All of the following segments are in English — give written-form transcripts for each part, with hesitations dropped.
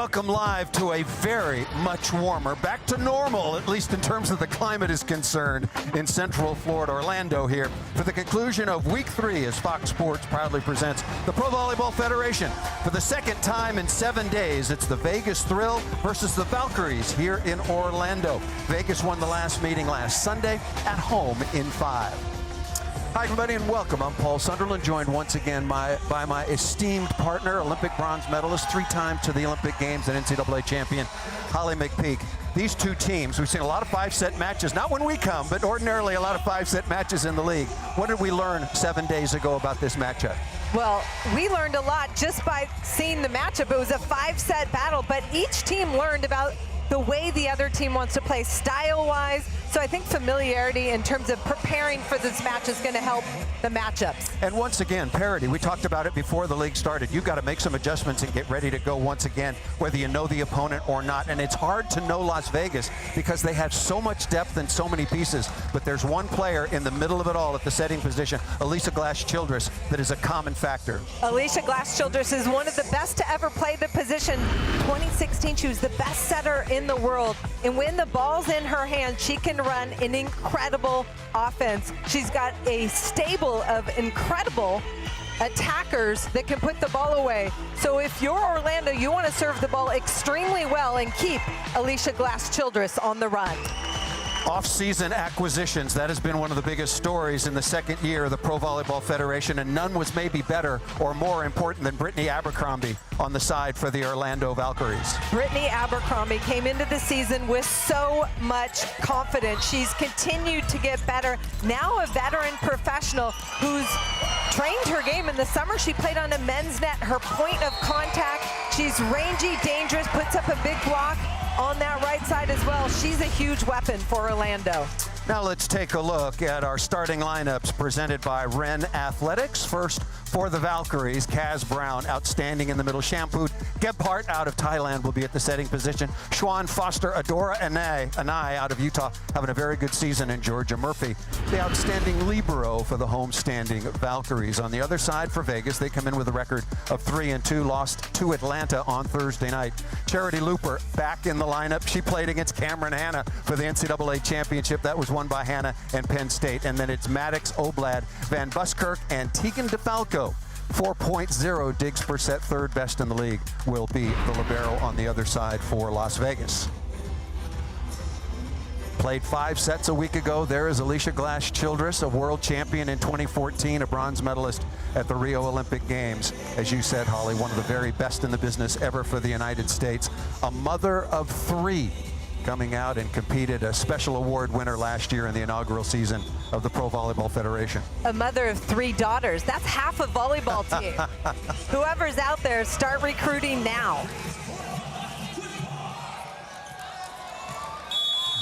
welcome live to a very much warmer, back to normal, at least in terms of the climate is concerned, in Central Florida, Orlando here, for the conclusion of Week 3 as Fox Sports proudly presents the Pro Volleyball Federation. For the second time in 7 days, it's the Vegas Thrill versus the Valkyries here in Orlando. Vegas won the last meeting last Sunday at home in 5. Hi, everybody, and welcome. I'm Paul Sunderland, joined once again by my esteemed partner, Olympic bronze medalist, 3-time to the Olympic Games and NCAA champion, Holly McPeak. These two teams, we've seen a lot of 5-set matches, not when we come, but ordinarily a lot of 5-set matches in the league. What did we learn 7 days ago about this matchup? Well, we learned a lot just by seeing the matchup. It was a 5-set battle, but each team learned about the way the other team wants to play style-wise. So I think familiarity in terms of preparing for this match is going to help the matchups. And once again, parity. We talked about it before the league started. You've got to make some adjustments and get ready to go once again, whether you know the opponent or not. And it's hard to know Las Vegas because they have so much depth and so many pieces. But there's one player in the middle of it all at the setting position, Alicia Glass-Childress, that is a common factor. Alicia Glass-Childress is one of the best to ever play the position. 2016, she was the best setter in the world. And when the ball's in her hand, she can run an incredible offense. She's got a stable of incredible attackers that can put the ball away. So if you're Orlando, you want to serve the ball extremely well and keep Alicia Glass-Childress on the run. Off-season acquisitions, that has been one of the biggest stories in the second year of the Pro Volleyball Federation, and none was maybe better or more important than Brittany Abercrombie on the side for the Orlando Valkyries. Brittany Abercrombie came into the season with so much confidence. She's continued to get better. Now a veteran professional who's trained her game in the summer. She played on a men's net. Her point of contact, she's rangy, dangerous, puts up a big block on that right side as well. She's a huge weapon for Orlando. Now let's take a look at our starting lineups presented by Ren Athletics. First for the Valkyries, Kaz Brown, outstanding in the middle. Shampoo Gebhardt out of Thailand will be at the setting position. Schwan Foster, Adora Anai out of Utah, having a very good season. And Georgia Murphy, the outstanding libero for the home-standing Valkyries. On the other side for Vegas, they come in with a record of 3-2, lost to Atlanta on Thursday night. Charity Looper back in the lineup. She played against Cameron Hanna for the NCAA championship. That was won by Hanna and Penn State. And then it's Maddox, Oblad, Van Buskirk, and Tegan DeFalco. 4.0 digs per set, third best in the league, will be the libero on the other side for Las Vegas. Played 5 sets a week ago. There is Alicia Glass-Childress, a world champion in 2014, a bronze medalist at the Rio Olympic Games. As you said, Holly, one of the very best in the business ever for the United States. A mother of 3, coming out and competed, a special award winner last year in the inaugural season of the Pro Volleyball Federation. A mother of 3 daughters. That's half a volleyball team. Whoever's out there, start recruiting now.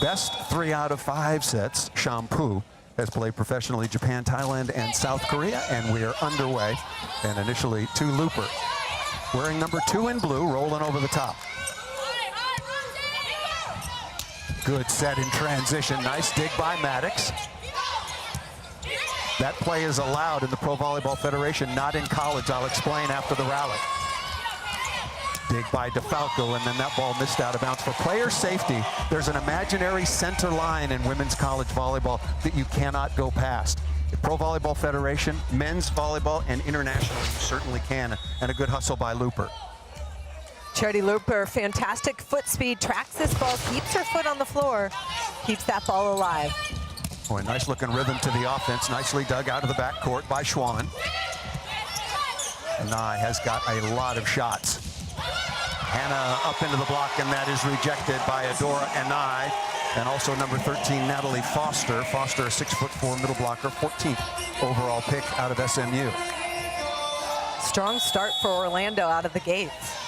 Best 3 out of 5 sets. Shampoo has played professionally Japan, Thailand, and South Korea, and we are underway. And initially to Looper, wearing number 2 in blue, rolling over the top. Good set in transition. Nice dig by Maddox. That play is allowed in the Pro Volleyball Federation, not in college. I'll explain after the rally. Dig by DeFalco, and then that ball missed out of bounds. For player safety, there's an imaginary center line in women's college volleyball that you cannot go past. The Pro Volleyball Federation, men's volleyball, and international, you certainly can. And a good hustle by Looper. Charity Looper, fantastic foot speed, tracks this ball, keeps her foot on the floor, keeps that ball alive. Boy, nice looking rhythm to the offense. Nicely dug out of the backcourt by Schwan. Anai has got a lot of shots. Hanna up into the block, and that is rejected by Adora Anai. And also number 13, Natalie Foster. Foster, a 6'4" middle blocker, 14th overall pick out of SMU. Strong start for Orlando out of the gates.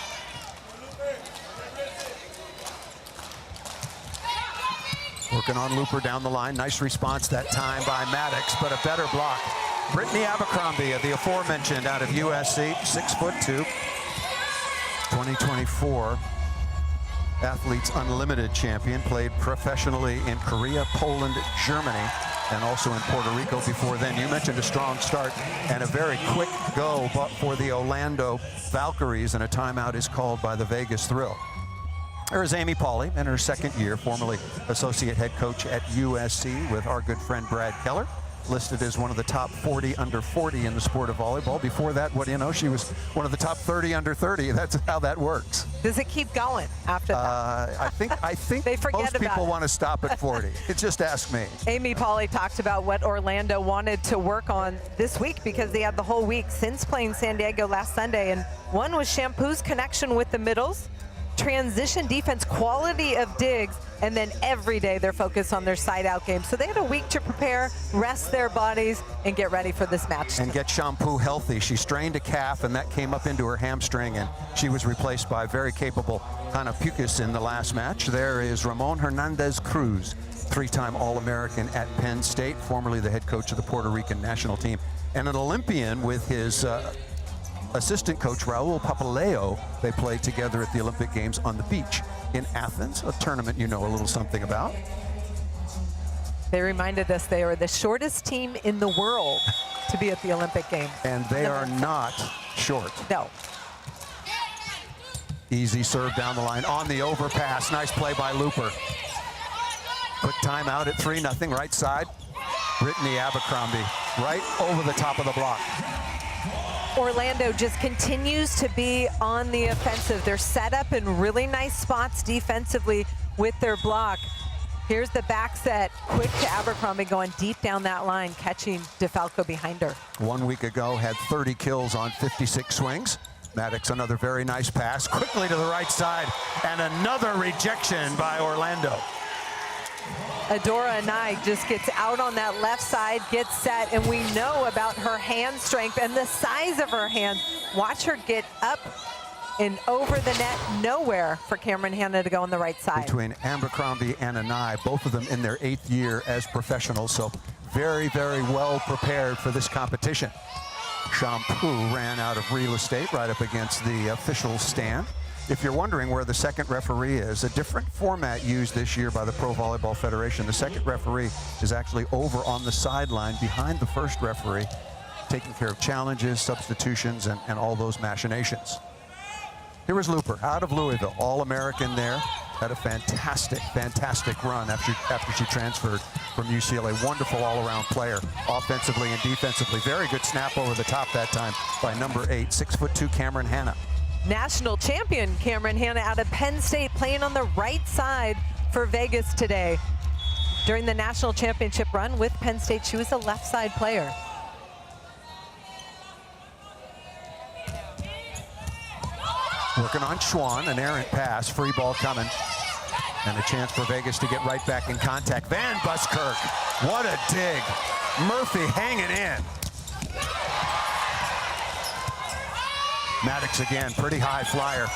Working on Looper down the line. Nice response that time by Maddox, but a better block. Brittany Abercrombie, the aforementioned out of USC, 6'2". 2024 Athletes Unlimited champion, played professionally in Korea, Poland, Germany. and also in Puerto Rico before then. You mentioned a strong start and a very quick go but for the Orlando Valkyries, and a timeout is called by the Vegas Thrill. There is Amy Pauley in her second year, formerly associate head coach at USC with our good friend Brad Keller, listed as one of the top 40 under 40 in the sport of volleyball. Before that, what do you know, she was one of the top 30 under 30. That's how that works. Does it keep going after that? I think They forget most about people it. want to stop at 40. Just ask me. Amy Pauley talked about what Orlando wanted to work on this week because they had the whole week since playing San Diego last Sunday. And one was Shampoo's connection with the middles, transition defense, quality of digs, and then every day they're focused on their side-out game. So they had a week to prepare, rest their bodies, and get ready for this match. And get Shampoo healthy. She strained a calf, and that came up into her hamstring, and she was replaced by very capable Hannah Pukas in the last match. There is Ramon Hernandez Cruz, three-time All-American at Penn State, formerly the head coach of the Puerto Rican national team, and an Olympian with his assistant coach Raul Papaleo. They played together at the Olympic Games on the beach in Athens, a tournament you know a little something about. They reminded us they are the shortest team in the world to be at the Olympic Games. And they are not short. No. Easy serve down the line on the overpass. Nice play by Looper. Quick timeout at 3-0, right side. Brittany Abercrombie right over the top of the block. Orlando just continues to be on the offensive. They're set up in really nice spots defensively with their block. Here's the back set, quick to Abercrombie going deep down that line, catching DeFalco behind her. 1 week ago, had 30 kills on 56 swings. Maddox, another very nice pass, quickly to the right side, and another rejection by Orlando. Adora Anai just gets out on that left side, gets set, and we know about her hand strength and the size of her hand. Watch her get up and over the net, nowhere for Cameron Hanna to go on the right side. Between Abercrombie and Anai, both of them in their 8th year as professionals, so very, very well prepared for this competition. Shampoo ran out of real estate right up against the official stand. If you're wondering where the second referee is, a different format used this year by the Pro Volleyball Federation. The second referee is actually over on the sideline behind the first referee, taking care of challenges, substitutions, and all those machinations. Here is Looper out of Louisville, All-American there. Had a fantastic, fantastic run after she transferred from UCLA. Wonderful all-around player, offensively and defensively. Very good snap over the top that time by number 8, 6'2" Cameron Hanna. National champion Cameron Hanna out of Penn State, playing on the right side for Vegas today. During the national championship run with Penn State, she was a left side player. Working on Schwann, an errant pass, free ball coming. And a chance for Vegas to get right back in contact. Van Buskirk, what a dig. Murphy hanging in. Maddox again, pretty high flyer.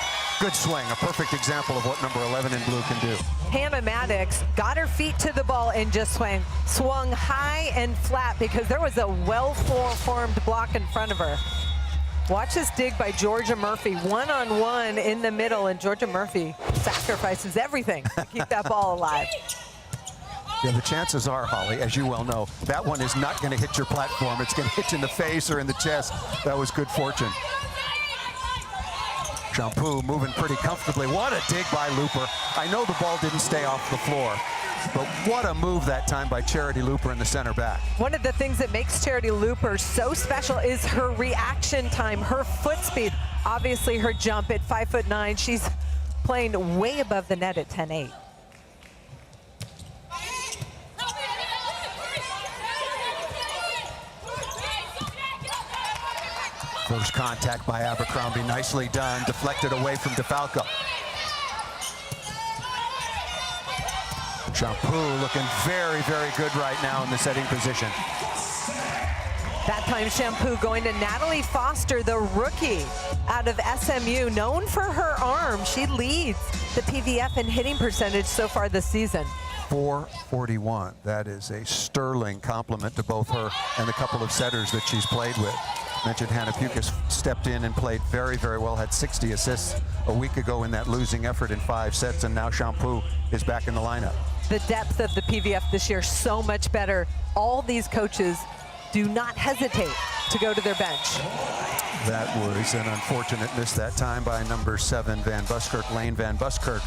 Good swing, a perfect example of what number 11 in blue can do. Hannah Maddox got her feet to the ball and just swung high and flat because there was a well-formed block in front of her. Watch this dig by Georgia Murphy, one-on-one in the middle, and Georgia Murphy sacrifices everything to keep that ball alive. Yeah, the chances are, Holly, as you well know, that one is not going to hit your platform. It's going to hit you in the face or in the chest. That was good fortune. Shampoo moving pretty comfortably. What a dig by Looper. I know the ball didn't stay off the floor, but what a move that time by Charity Looper in the center back. One of the things that makes Charity Looper so special is her reaction time, her foot speed. Obviously her jump at 5'9". She's playing way above the net at 10'8". First contact by Abercrombie, nicely done, deflected away from DeFalco. Shampoo looking very, very good right now in the setting position. That time Shampoo going to Natalie Foster, the rookie out of SMU, known for her arm. She leads the PVF in hitting percentage so far this season. 441. That is a sterling compliment to both her and the couple of setters that she's played with. Mentioned Hannah Pukas stepped in and played very, very well, had 60 assists a week ago in that losing effort in 5 sets, and now Shampoo is back in the lineup. the depth of the PVF this year so much better. All these coaches do not hesitate to go to their bench. That was an unfortunate miss that time by number 7, Van Buskirk, Lane Van Buskirk.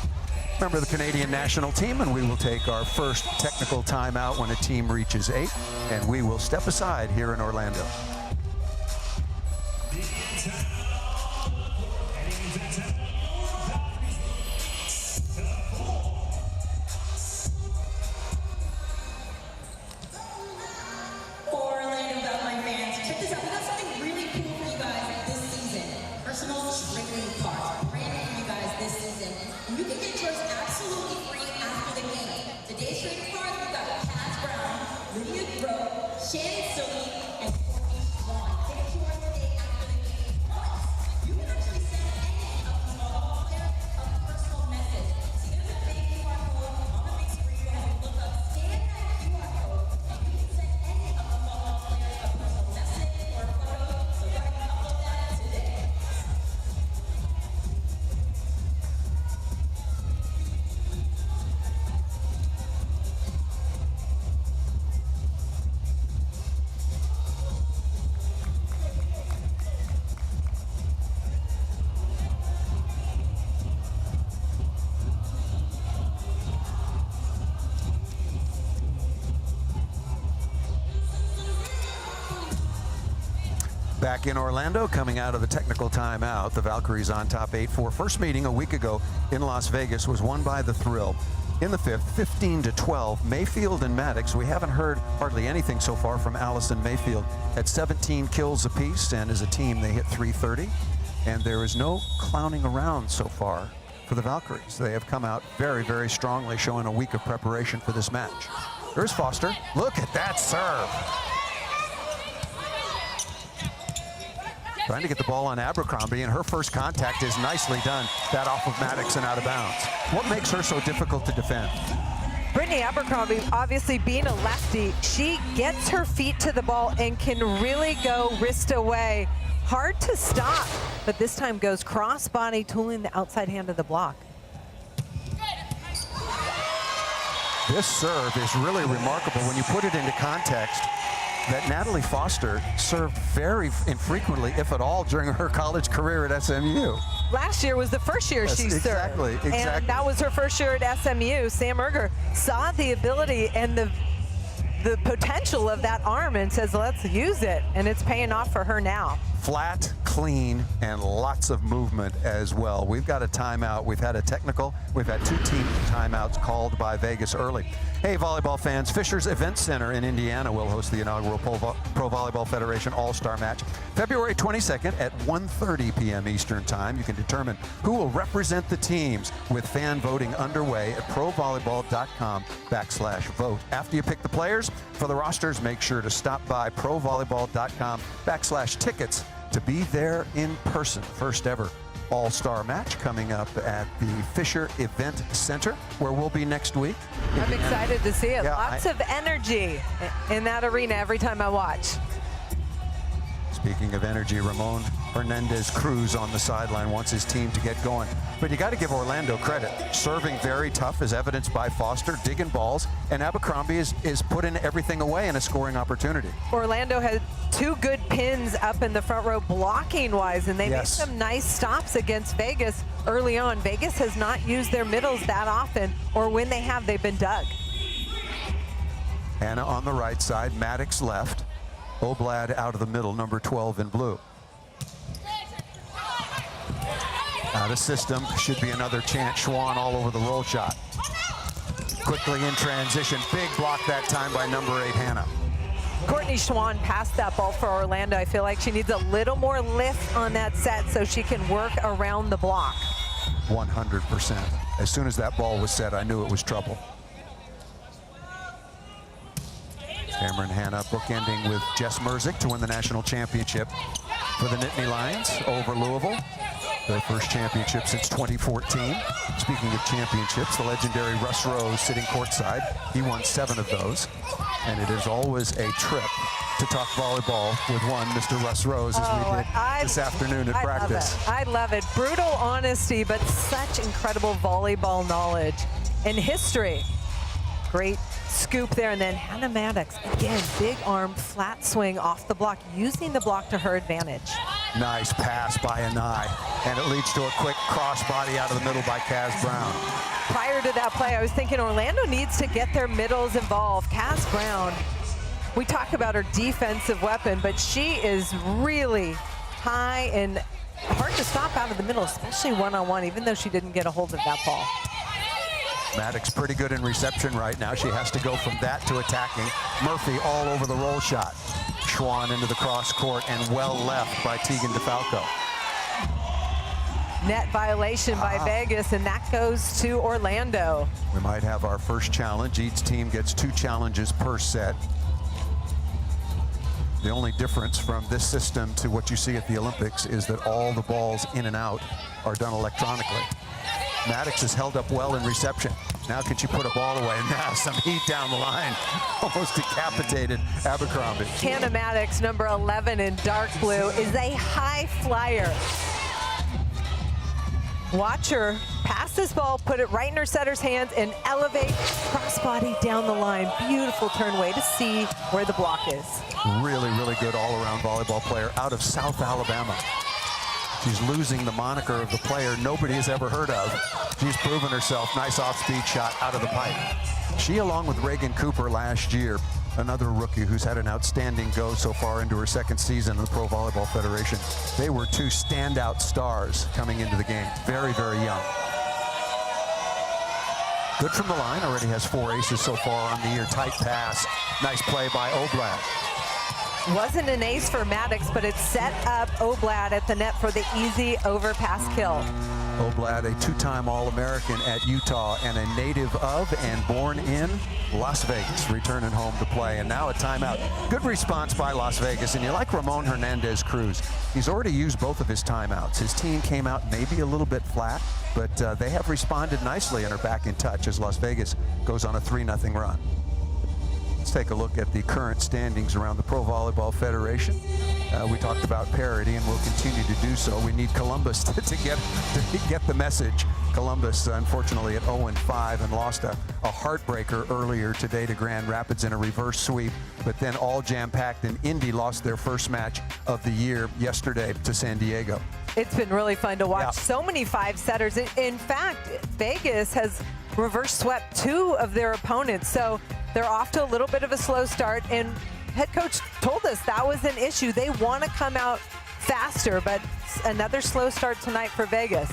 Member of the Canadian national team, and we will take our first technical timeout when a team reaches 8, and we will step aside here in Orlando. Orlando Valkyries fans, check this out. We got something really cool for you guys this season. Personal training cards, brand new for you guys this season. And you can get yours absolutely free after the game. Today's trading cards, we've got Cass Brown, Lydia Groh, Shannon Silly, and Courtney Swan. Get yours today after the game. Plus, you can actually send any of these volleyball players a personal message. See, there's a big QR code on the big screen. You have to look up, scan that QR code, and you can send any of the volleyball players a personal message or a photo. So go ahead and upload that today. Back in Orlando, coming out of the technical timeout, the Valkyries on top 8-4. First meeting a week ago in Las Vegas was won by the Thrill. In the 5th, 15-12, Mayfield and Maddox. We haven't heard hardly anything so far from Allison Mayfield. At 17 kills apiece, and as a team they hit 330. And there is no clowning around so far for the Valkyries. They have come out very, very strongly, showing a week of preparation for this match. There's Foster. Look at that serve. Trying to get the ball on Abercrombie, and her first contact is nicely done. That off of Maddox and out of bounds. What makes her so difficult to defend? Brittany Abercrombie, obviously being a lefty, she gets her feet to the ball and can really go wrist away. Hard to stop, but this time goes cross-body, tooling the outside hand of the block. This serve is really remarkable when you put it into context that Natalie Foster served very infrequently, if at all, during her college career at SMU. Last year was the first year she served. Exactly. And that was her first year at SMU. Sam Erger saw the ability and the potential of that arm and says, let's use it. And it's paying off for her now. Flat, clean, and lots of movement as well. We've got a timeout. We've had a technical. We've had 2 team timeouts called by Vegas early. Hey, volleyball fans, Fisher's Event Center in Indiana will host the inaugural Pro Volleyball Federation All-Star Match February 22nd at 1:30 p.m. Eastern Time. You can determine who will represent the teams with fan voting underway at provolleyball.com/vote. After you pick the players for the rosters, make sure to stop by provolleyball.com/tickets to be there in person. First ever All-Star match coming up at the Fisher Event Center, where we'll be next week. I'm excited to see it. Yeah, Lots of energy in that arena every time I watch. Speaking of energy, Ramon Hernandez Cruz on the sideline wants his team to get going. But you got to give Orlando credit. Serving very tough, as evidenced by Foster, digging balls, and Abercrombie is putting everything away in a scoring opportunity. Orlando had 2 good pins up in the front row blocking-wise, and they made some nice stops against Vegas early on. Vegas has not used their middles that often, or when they have, they've been dug. Hannah on the right side, Maddox left. Oblad out of the middle, number 12 in blue. Out of system, should be another chance. Schwann all over the roll shot. Quickly in transition, big block that time by number 8, Hannah. Courtney Schwann passed that ball for Orlando. I feel like she needs a little more lift on that set so she can work around the block. 100%. As soon as that ball was set, I knew it was trouble. Cameron Hannah bookending with Jess Merzick to win the national championship for the Nittany Lions over Louisville. Their first championship since 2014. Speaking of championships, the legendary Russ Rose sitting courtside. He won 7 of those. And it is always a trip to talk volleyball with one Mr. Russ Rose, as we did this afternoon at practice. I love it. Brutal honesty, but such incredible volleyball knowledge and history. Great scoop there, and then Hannah Maddox, again, big arm, flat swing off the block, using the block to her advantage. Nice pass by Anai, and it leads to a quick crossbody out of the middle by Kaz Brown. Prior to that play, I was thinking Orlando needs to get their middles involved. Kaz Brown, we talk about her defensive weapon, but she is really high and hard to stop out of the middle, especially one-on-one, even though she didn't get a hold of that ball. Maddox pretty good in reception right now. She has to go from that to attacking. Murphy all over the roll shot. Schwann into the cross court and well left by Tegan DeFalco. Net violation by Vegas, and that goes to Orlando. We might have our first challenge. Each team gets 2 challenges per set. The only difference from this system to what you see at the Olympics is that all the balls in and out are done electronically. Maddox has held up well in reception. Now can she put a ball away? Now some heat down the line. Almost decapitated Abercrombie. Hannah Maddox, number 11 in dark blue, is a high flyer. Watch her pass this ball, put it right in her setter's hands, and elevate crossbody down the line. Beautiful turn, way to see where the block is. Really, really good all-around volleyball player out of South Alabama. She's losing the moniker of the player nobody has ever heard of. She's proven herself. Nice off-speed shot out of the pipe. She, along with Reagan Cooper last year, another rookie who's had an outstanding go so far into her 2nd season in the Pro Volleyball Federation. They were 2 standout stars coming into the game. Very, very young. Good from the line. Already has 4 aces so far on the year. Tight pass. Nice play by Oblad. Wasn't an ace for Maddox, but it set up Oblad at the net for the easy overpass kill. Oblad, a 2-time All-American at Utah and a native of and born in Las Vegas, returning home to play. And now a timeout. Good response by Las Vegas. And you like Ramon Hernandez-Cruz. He's already used both of his timeouts. His team came out maybe a little bit flat, but they have responded nicely and are back in touch as Las Vegas goes on a 3-0 run. Let's take a look at the current standings around the Pro Volleyball Federation. We talked about parity, and we'll continue to do so. We need Columbus to get the message. Columbus, unfortunately, at 0-5 and lost a heartbreaker earlier today to Grand Rapids in a reverse sweep, but then all jam-packed, and Indy lost their first match of the year yesterday to San Diego. It's been really fun to watch. Yeah. So many 5-setters. In fact, Vegas has reverse swept 2 of their opponents, so they're off to a little bit of a slow start, and head coach told us that was an issue. They want to come out faster, but another slow start tonight for Vegas.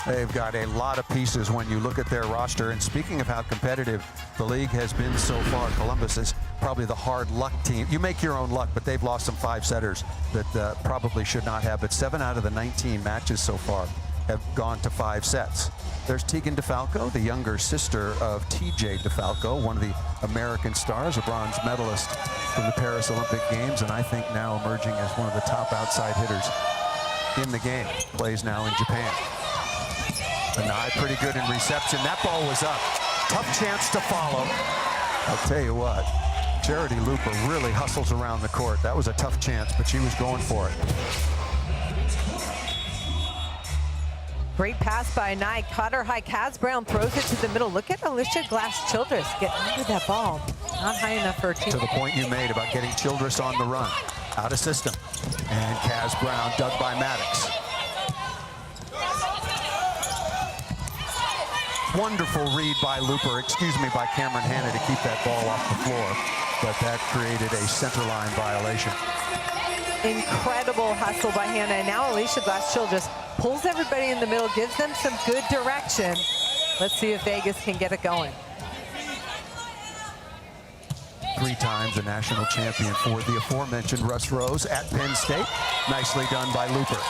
They've got a lot of pieces when you look at their roster. And speaking of how competitive the league has been so far, Columbus is probably the hard luck team. You make your own luck, but they've lost some 5-setters that probably should not have. But 7 out of the 19 matches so far have gone to 5 sets. There's Tegan DeFalco, the younger sister of TJ DeFalco, one of the American stars, a bronze medalist from the Paris Olympic Games, and I think now emerging as one of the top outside hitters in the game. Plays now in Japan. Anai pretty good in reception. That ball was up. Tough chance to follow. I'll tell you what, Charity Luper really hustles around the court. That was a tough chance, but she was going for it. Great pass by Nye, caught her high. Kaz Brown throws it to the middle. Look at Alicia Glass-Childress get under that ball. Not high enough for her team. To the point you made about getting Childress on the run. Out of system. And Kaz Brown dug by Maddox. Wonderful read by by Cameron Hanna to keep that ball off the floor. But that created a centerline violation. Incredible hustle by Hannah. And now Alicia Glass-Childress pulls everybody in the middle, gives them some good direction. Let's see if Vegas can get it going. 3 times a national champion for the aforementioned Russ Rose at Penn State. Nicely done by Luper.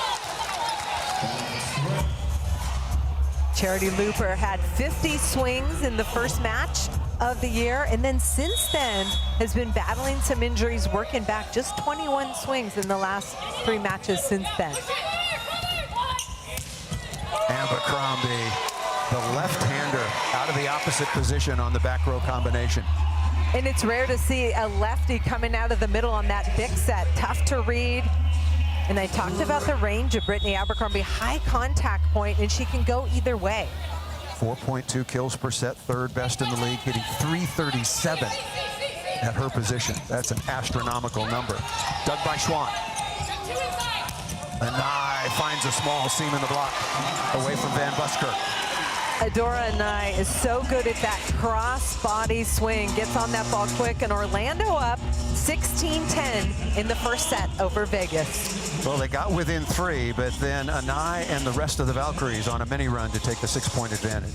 Charity Luper had 50 swings in the first match of the year, and then since then has been battling some injuries, working back just 21 swings in the last 3 matches since then. Abercrombie, the left-hander, out of the opposite position on the back row combination. And it's rare to see a lefty coming out of the middle on that big set. Tough to read. And I talked about the range of Brittany Abercrombie, high contact point, and she can go either way. 4.2 kills per set, third best in the league, hitting .337 at her position. That's an astronomical number. Dug by Schwann. Anai finds a small seam in the block away from Van Buskirk. Adora Anai is so good at that cross-body swing, gets on that ball quick, and Orlando up 16-10 in the first set over Vegas. Well, they got within 3, but then Anai and the rest of the Valkyries on a mini run to take the 6-point advantage.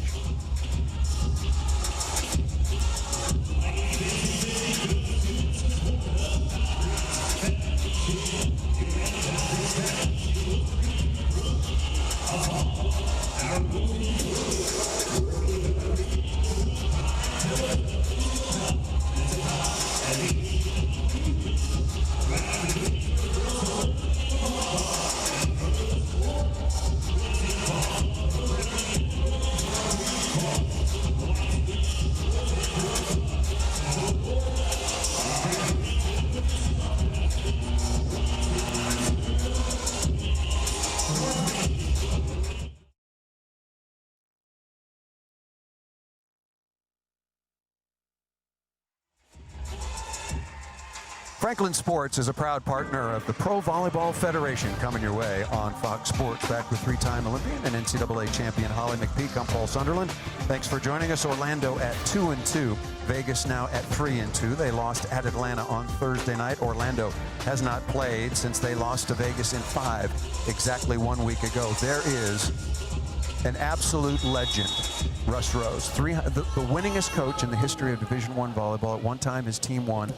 Franklin Sports is a proud partner of the Pro Volleyball Federation, coming your way on Fox Sports. Back with 3-time Olympian and NCAA champion Holly McPeak. I'm Paul Sunderland. Thanks for joining us. Orlando at 2-2. Vegas now at 3-2. They lost at Atlanta on Thursday night. Orlando has not played since they lost to Vegas in 5 exactly 1 week ago. There is an absolute legend, Russ Rose, the winningest coach in the history of Division I volleyball. At one time, his team won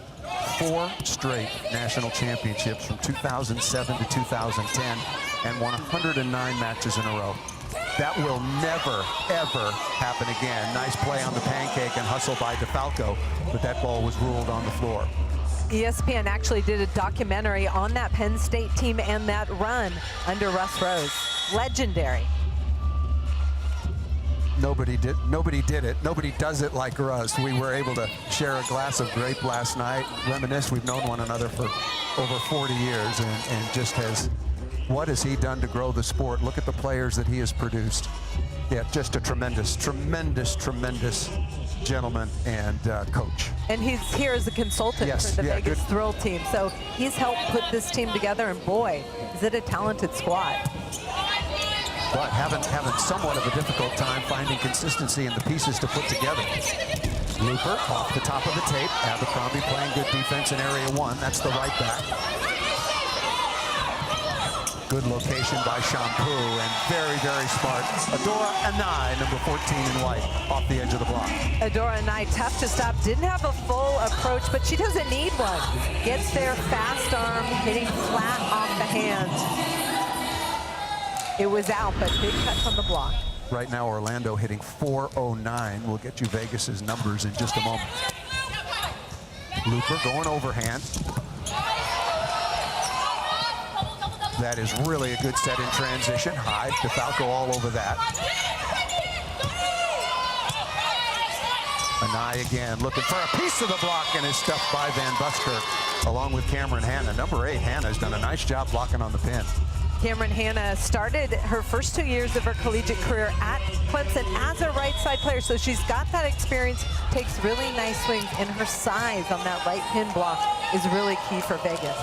4 straight national championships from 2007 to 2010 and won 109 matches in a row. That will never, ever happen again. Nice play on the pancake and hustle by DeFalco, but that ball was ruled on the floor. ESPN actually did a documentary on that Penn State team and that run under Russ Rose. Legendary. Nobody did it. Nobody does it like Russ. We were able to share a glass of grape last night, reminisce. We've known one another for over 40 years, and just what has he done to grow the sport? Look at the players that he has produced. Yeah, just a tremendous, tremendous, tremendous gentleman and coach. And he's here as a consultant for the Vegas Thrill team. So he's helped put this team together, and boy, is it a talented squad. But having somewhat of a difficult time finding consistency in the pieces to put together. Looper off the top of the tape. Abercrombie playing good defense in area 1. That's the right back. Good location by Shampoo, and very, very smart. Adora Anai, number 14 in white, off the edge of the block. Adora Anai, tough to stop. Didn't have a full approach, but she doesn't need one. Gets there, fast arm, hitting flat off the hands. It was out, but big cuts on the block. Right now, Orlando hitting .409. We'll get you Vegas's numbers in just a moment. Looper going overhand. That is really a good set in transition. High, DeFalco all over that. Anai again looking for a piece of the block, and is stuffed by Van Buskirk along with Cameron Hanna. Number 8, Hanna's done a nice job blocking on the pin. Cameron Hanna started her first 2 years of her collegiate career at Clemson as a right side player, so she's got that experience, takes really nice swings, and her size on that right pin block is really key for Vegas.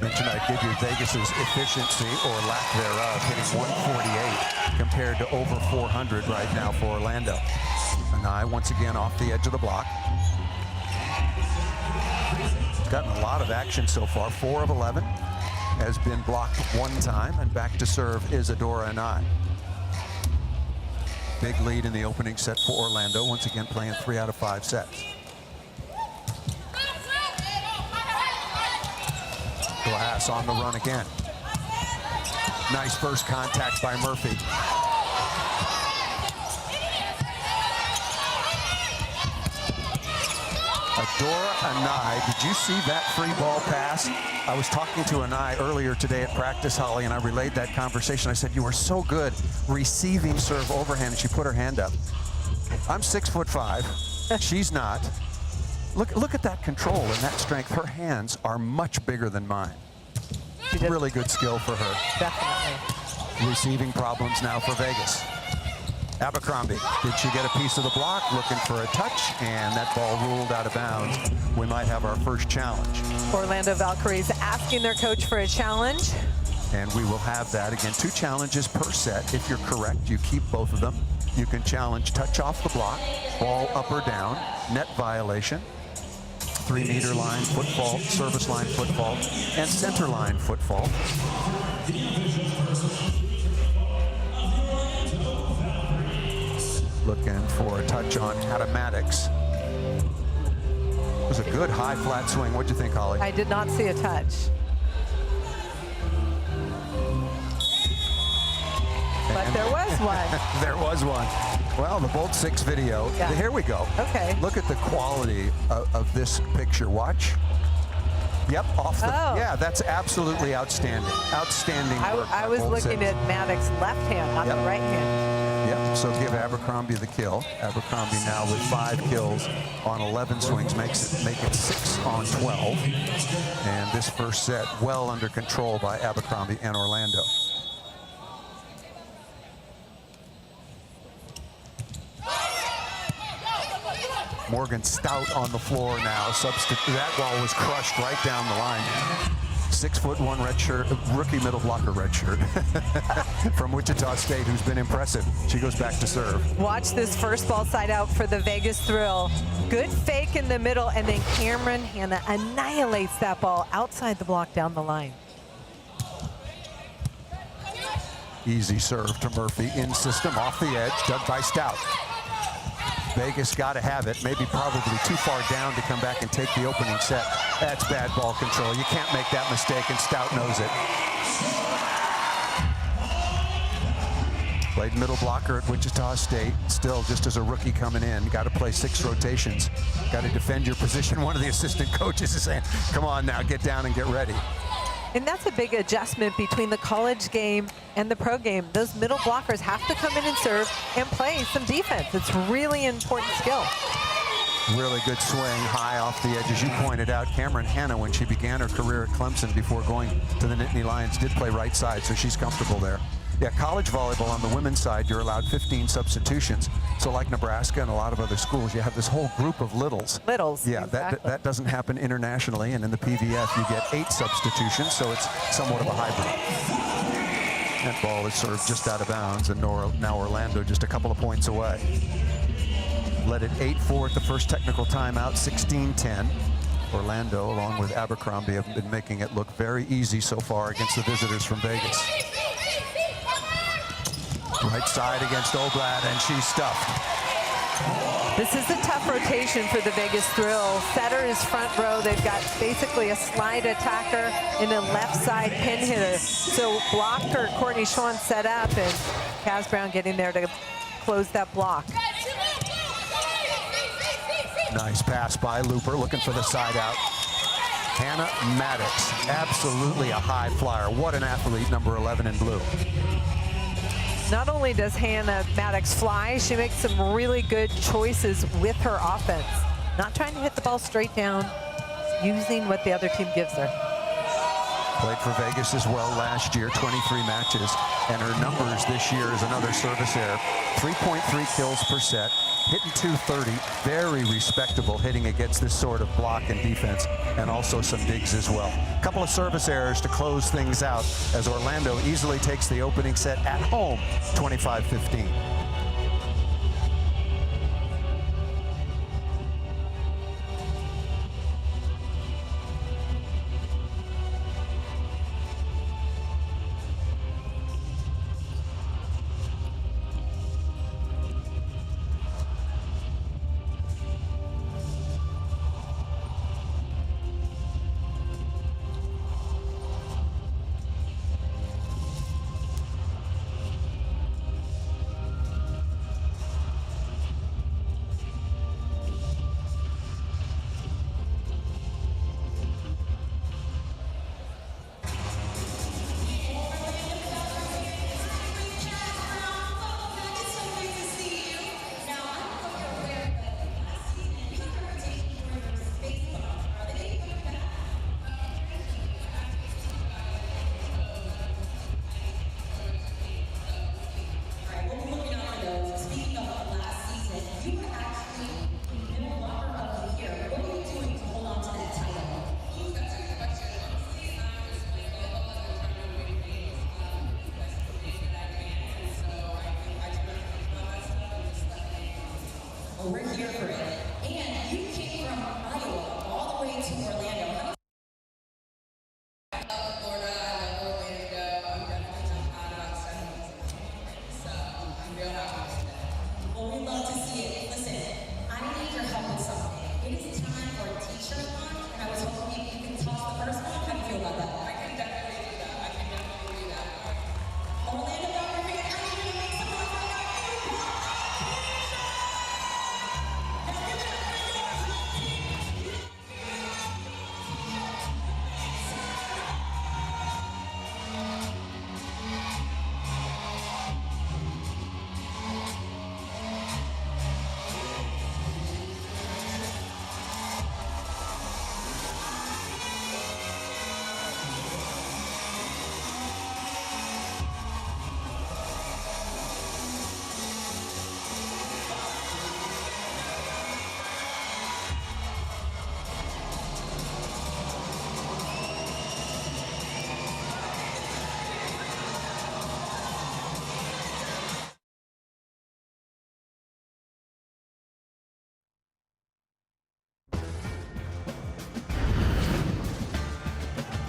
Mentioned I'd give you Vegas's efficiency, or lack thereof, hitting 148 compared to over 400 right now for Orlando. Anai once again off the edge of the block. Gotten a lot of action so far. 4 of 11, has been blocked 1 time, and back to serve is Adora Anai. Big lead in the opening set for Orlando, once again playing 3 out of 5 sets. Glass on the run again. Nice first contact by Murphy. Adora Anai, did you see that free ball pass? I was talking to Anai earlier today at practice, Holly, and I relayed that conversation. I said, you were so good receiving serve overhand, and she put her hand up. I'm 6'5", she's not. Look at that control and that strength. Her hands are much bigger than mine. Really good skill for her. Definitely. Receiving problems now for Vegas. Abercrombie, did she get a piece of the block? Looking for a touch, and that ball ruled out of bounds. We might have our first challenge. Orlando Valkyries asking their coach for a challenge. And we will have that. Again, 2 challenges per set. If you're correct, you keep both of them. You can challenge touch off the block, ball up or down, net violation, 3-meter line foot fault, service line foot fault, and center line foot fault. Looking for a touch on Maddox. It was a good high flat swing. What'd you think, Holly? I did not see a touch. But there was one. There was one. Well, the Bolt 6 video. Yeah. Here we go. Okay. Look at the quality of this picture. Watch. Yep, off the. Oh. Yeah, that's absolutely outstanding. Outstanding work by I was Bolt looking 6. at Maddox's left hand, not Yep. the right hand. Yep, so give Abercrombie the kill. Abercrombie now with 5 kills on 11 swings, make it 6 on 12. And this first set well under control by Abercrombie and Orlando. Morgan Stout on the floor now. That ball was crushed right down the line. 6'1" rookie middle blocker red shirt from Wichita State, who's been impressive. She goes back to serve. Watch this first ball side out for the Vegas Thrill. Good fake in the middle, and then Cameron Hanna annihilates that ball outside the block down the line. Easy serve to Murphy in system, off the edge, dug by Stout. Vegas got to have it, maybe probably too far down to come back and take the opening set. That's bad ball control. You can't make that mistake, and Stout knows it. Played middle blocker at Wichita State, still just as a rookie coming in. Got to play 6 rotations. Got to defend your position. One of the assistant coaches is saying, come on now, get down and get ready. And that's a big adjustment between the college game and the pro game. Those middle blockers have to come in and serve and play some defense. It's really important skill. Really good swing, high off the edge. As you pointed out, Cameron Hanna, when she began her career at Clemson before going to the Nittany Lions, did play right side, so she's comfortable there. Yeah, college volleyball on the women's side, you're allowed 15 substitutions. So like Nebraska and a lot of other schools, you have this whole group of littles. Littles, Yeah, exactly. that doesnn happen internationally, and in the PVF you get 8 substitutions, so it's somewhat of a hybrid. That ball is served just out of bounds, and now Orlando just a couple of points away. Led it 8-4 at the first technical timeout, 16-10. Orlando, along with Abercrombie, have been making it look very easy so far against the visitors from Vegas. Right side against Oblad, and she's stuffed. This is a tough rotation for the Vegas Thrill. Setter is front row. They've got basically a slide attacker and a left side pin hitter. So blocker Courtney Schwann set up, and Kaz Brown getting there to close that block. Nice pass by Looper, looking for the side out. Hannah Maddox, absolutely a high flyer. What an athlete, number 11 in blue. Not only does Hannah Maddox fly, she makes some really good choices with her offense. Not trying to hit the ball straight down, using what the other team gives her. Played for Vegas as well last year, 23 matches. And her numbers this year is another service error. 3.3 kills per set, hitting 230, very respectable hitting against this sort of block and defense, and also some digs as well. A couple of service errors to close things out as Orlando easily takes the opening set at home, 25-15. Well, we're here for it. And you came from Iowa all the way to Orlando. Florida, I love Orlando. I'm definitely out about 7 weeks ago. So I'm real happy with that. Well, we love to see it. Listen, I need your help with something. It is time for a t-shirt launch, and I was hoping you can toss the first one. How do you feel about that? I can definitely do that. I can definitely do that. Orlando Valkyries, I need you to make some noise right now.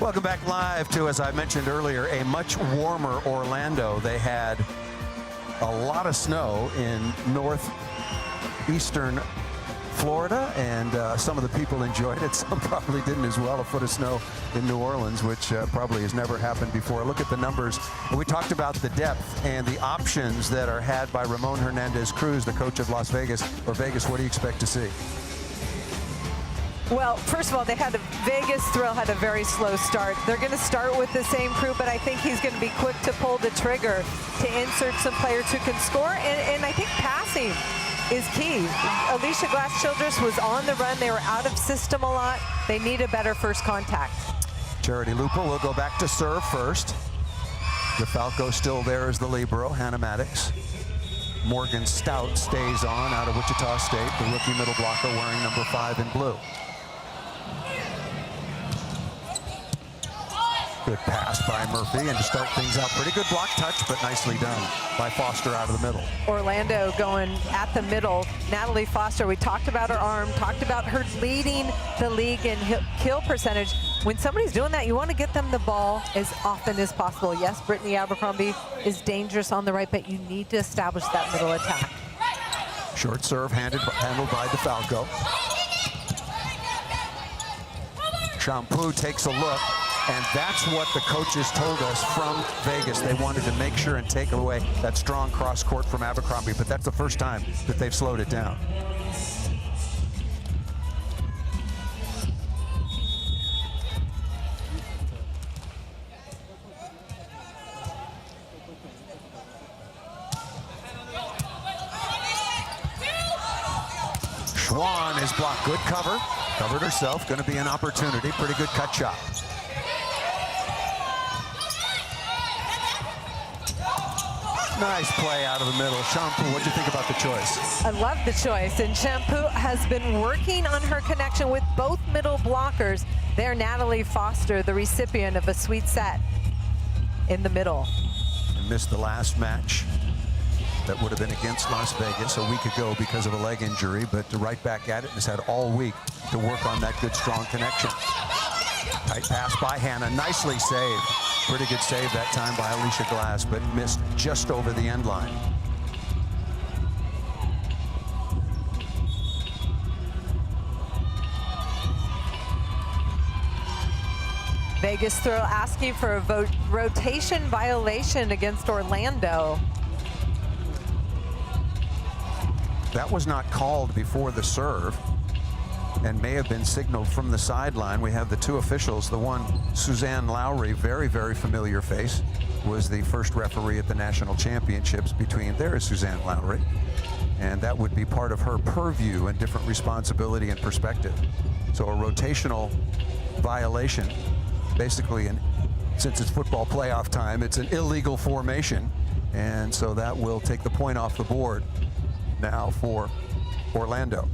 Welcome back live to, as I mentioned earlier, a much warmer Orlando. They had a lot of snow in northeastern Florida, and some of the people enjoyed it. Some probably didn't as well. A foot of snow in New Orleans, which probably has never happened before. Look at the numbers. And we talked about the depth and the options that are had by Ramon Hernandez-Cruz, the coach of Las Vegas, or Vegas. What do you expect to see? Well, first of all, Vegas Thrill had a very slow start. They're going to start with the same crew, but I think he's going to be quick to pull the trigger to insert some players who can score, and I think passing is key. Alicia Glass-Childress was on the run. They were out of system a lot. They need a better first contact. Charity Lupo will go back to serve first. DeFalco still there as the libero, Hannah Maddox. Morgan Stout stays on out of Wichita State, the rookie middle blocker wearing number 5 in blue. Good pass by Murphy, and to start things out, pretty good block touch, but nicely done by Foster out of the middle. Orlando going at the middle. Natalie Foster, we talked about her arm, talked about her leading the league in kill percentage. When somebody's doing that, you want to get them the ball as often as possible. Yes, Brittany Abercrombie is dangerous on the right, but you need to establish that middle attack. Short serve handled by DeFalco. Shampoo takes a look. And that's what the coaches told us from Vegas. They wanted to make sure and take away that strong cross court from Abercrombie, but that's the first time that they've slowed it down. Schwann is blocked. Good cover. Covered herself. Going to be an opportunity. Pretty good cut shot. Nice play out of the middle. Shampoo, what do you think about the choice? I love the choice, and Shampoo has been working on her connection with both middle blockers. There, Natalie Foster, the recipient of a sweet set in the middle. And missed the last match that would have been against Las Vegas a week ago because of a leg injury, but right back at it and has had all week to work on that good, strong connection. Tight pass by Hannah, nicely saved. Pretty good save that time by Alicia Glass, but missed just over the end line. Vegas Thrill asking for a rotation violation against Orlando. That was not called before the serve and may have been signaled from the sideline. We have the two officials. The one, Suzanne Lowry, very, very familiar face, was the first referee at the national championships between, there is Suzanne Lowry, and that would be part of her purview and different responsibility and perspective. So a rotational violation, basically, since it's football playoff time, it's an illegal formation, and so that will take the point off the board now for Orlando.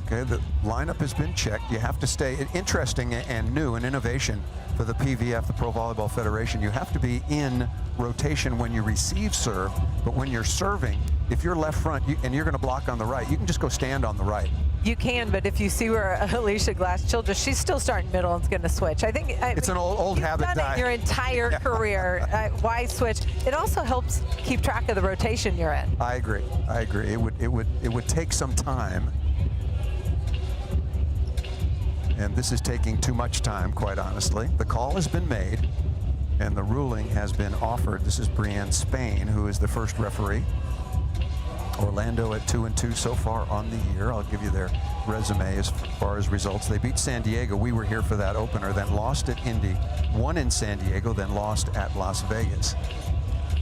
Okay, the lineup has been checked. You have to stay interesting and new, an innovation for the PVF, the Pro Volleyball Federation. You have to be in rotation when you receive serve, but when you're serving, if you're left front and you're going to block on the right, you can just go stand on the right. You can, but if you see where Alicia Glass-Childress, she's still starting middle and is going to switch. I think it's an old habit. You've done it your entire career. Why switch? It also helps keep track of the rotation you're in. I agree. I agree. It would take some time. And this is taking too much time, quite honestly. The call has been made, and the ruling has been offered. This is Brienne Spain, who is the first referee. Orlando at 2-2 so far on the year. I'll give you their resume as far as results. They beat San Diego. We were here for that opener, then lost at Indy, won in San Diego, then lost at Las Vegas.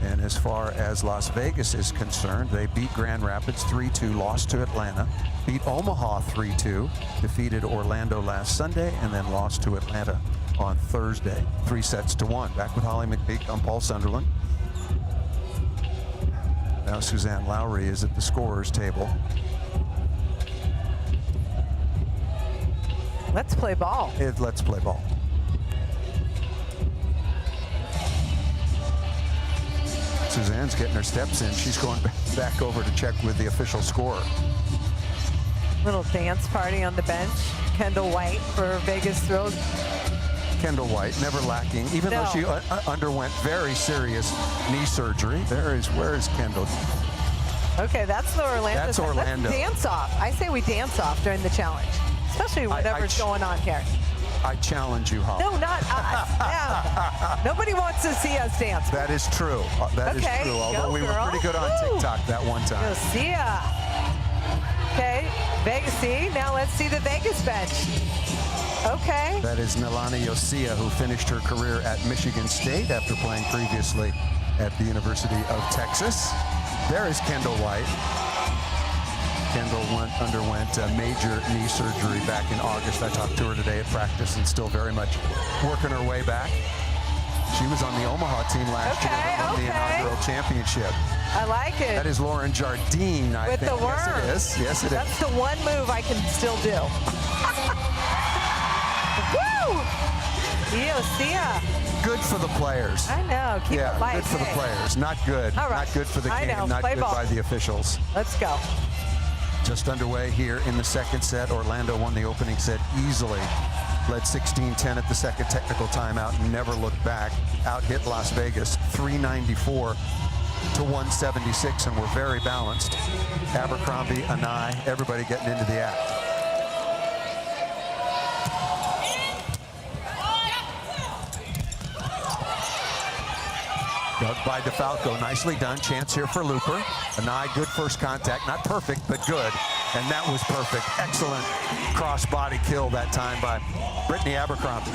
And as far as Las Vegas is concerned, they beat Grand Rapids 3-2, lost to Atlanta, beat Omaha 3-2, defeated Orlando last Sunday, and then lost to Atlanta on Thursday, 3-1. Back with Holly McPeak, I'm Paul Sunderland. Now Suzanne Lowry is at the scorer's table. Let's play ball. Let's play ball. Suzanne's getting her steps in. She's going back over to check with the official score. Little dance party on the bench. Kendall White for Vegas Thrill. Kendall White, never lacking, even though she underwent very serious knee surgery. Where is Kendall? Okay, that's the Orlando. That's Orlando. Let's dance off. I say we dance off during the challenge, especially whatever's going on here. I challenge you, Holly. No, not us. Nobody wants to see us dance. That is true. That is true. Although we were pretty good on TikTok that one time. Go see ya. Okay, Vegas. See, now let's see the Vegas bench. Okay. That is Nilana Yosia, who finished her career at Michigan State after playing previously at the University of Texas. There is Kendall White. Kendall underwent major knee surgery back in August. I talked to her today at practice and still very much working her way back. She was on the Omaha team last year that won the inaugural championship. I like it. That is Lauren Jardine, I think. With the worm. Yes, it is. Yes, it is. That's the one move I can still do. Woo! Yosia. Good for the players. I know. Keep it light. Good for the players. Not good. All right. Not good for the game. Not good by the officials. Let's go. Just underway here in the second set. Orlando won the opening set easily. Led 16-10 at the second technical timeout and never looked back. Out-hit Las Vegas 394 to 176, and we're very balanced. Abercrombie, Anai, everybody getting into the act. Dug by DeFalco, nicely done. Chance here for Looper. Anai, good first contact, not perfect, but good. And that was perfect. Excellent cross-body kill that time by Brittany Abercrombie.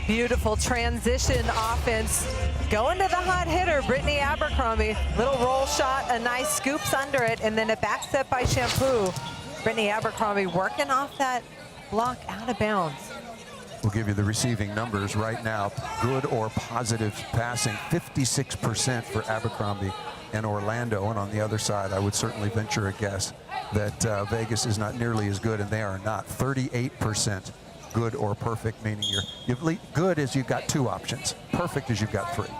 Beautiful transition offense. Going to the hot hitter, Brittany Abercrombie. Little roll shot, a nice scoops under it, and then a back set by Shampoo. Brittany Abercrombie working off that block out of bounds. We'll give you the receiving numbers right now. Good or positive passing, 56% for Abercrombie and Orlando. And on the other side, I would certainly venture a guess that Vegas is not nearly as good, and they are not. 38% good or perfect, meaning good is you've got two options. Perfect is you've got three.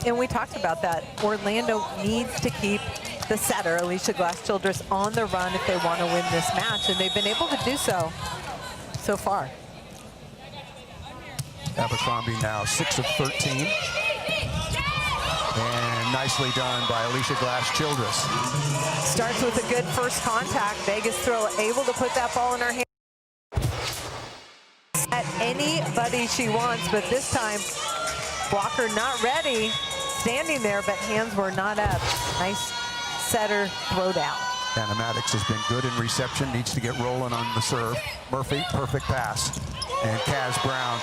And we talked about that. Orlando needs to keep the setter, Alicia Glass-Childress, on the run if they want to win this match, and they've been able to do so far. Abercrombie now 6 of 13. And nicely done by Alicia Glass-Childress. Starts with a good first contact. Vegas Thrill able to put that ball in her hand. At anybody she wants, but this time, blocker not ready. Standing there, but hands were not up. Nice setter throw down. Animatics has been good in reception, needs to get rolling on the serve. Murphy, perfect pass. And Kaz Brown.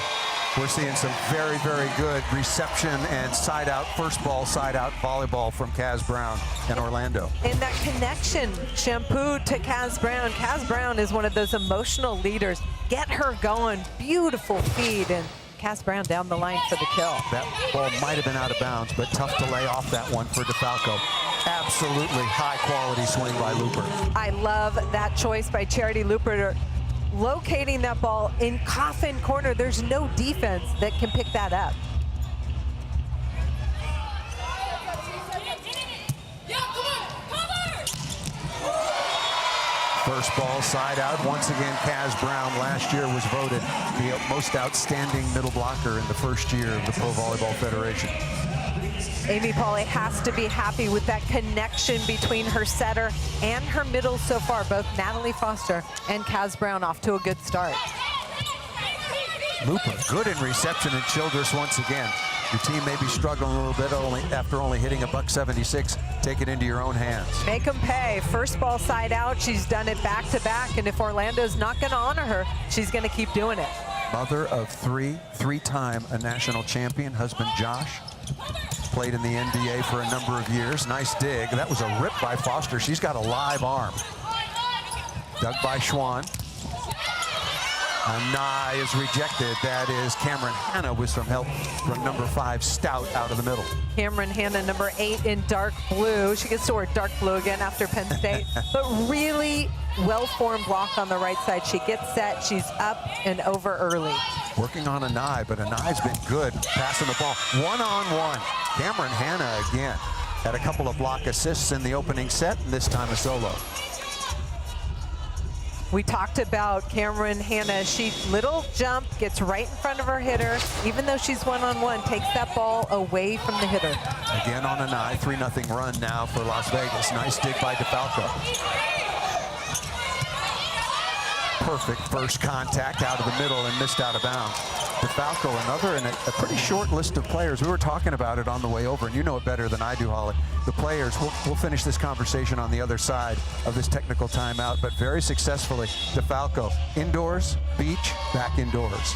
We're seeing some very, very good reception and side-out, first ball, side-out volleyball from Kaz Brown and Orlando. And that connection, Shampoo to Kaz Brown. Kaz Brown is one of those emotional leaders. Get her going. Beautiful feed. And Kaz Brown down the line for the kill. That ball might have been out of bounds, but tough to lay off that one for DeFalco. Absolutely high-quality swing by Looper. I love that choice by Charity Looper locating that ball in coffin corner. There's no defense that can pick that up. First ball side out. Once again, Kaz Brown last year was voted the most outstanding middle blocker in the first year of the Pro Volleyball Federation. Amy Pauley has to be happy with that connection between her setter and her middle so far. Both Natalie Foster and Kaz Brown off to a good start. Lupa good in reception, and Childress once again. Your team may be struggling a little bit after only hitting $176. Take it into your own hands. Make them pay. First ball side out. She's done it back to back, and if Orlando's not going to honor her, she's going to keep doing it. Mother of three-time a national champion. Husband Josh played in the NBA for a number of years. Nice dig. That was a rip by Foster. She's got a live arm. Dug by Schwann. Nye is rejected. That is Cameron Hanna with some help from number 5 Stout out of the middle. Cameron Hanna, number 8 in dark blue. She gets to wear dark blue again after Penn State, but really well-formed block on the right side. She gets set, she's up and over early. Working on Nye, but Nye's been good passing the ball. One-on-one. Cameron Hanna again had a couple of block assists in the opening set, and this time a solo. We talked about Cameron Hanna. She little jump, gets right in front of her hitter. Even though she's one-on-one, takes that ball away from the hitter. Again on Nye, 3-0 run now for Las Vegas. Nice dig by DeFalco. Perfect first contact out of the middle and missed out of bounds. DeFalco, another in a pretty short list of players. We were talking about it on the way over, and you know it better than I do, Holly. The players, we'll finish this conversation on the other side of this technical timeout, but very successfully, DeFalco, indoors, beach, back indoors.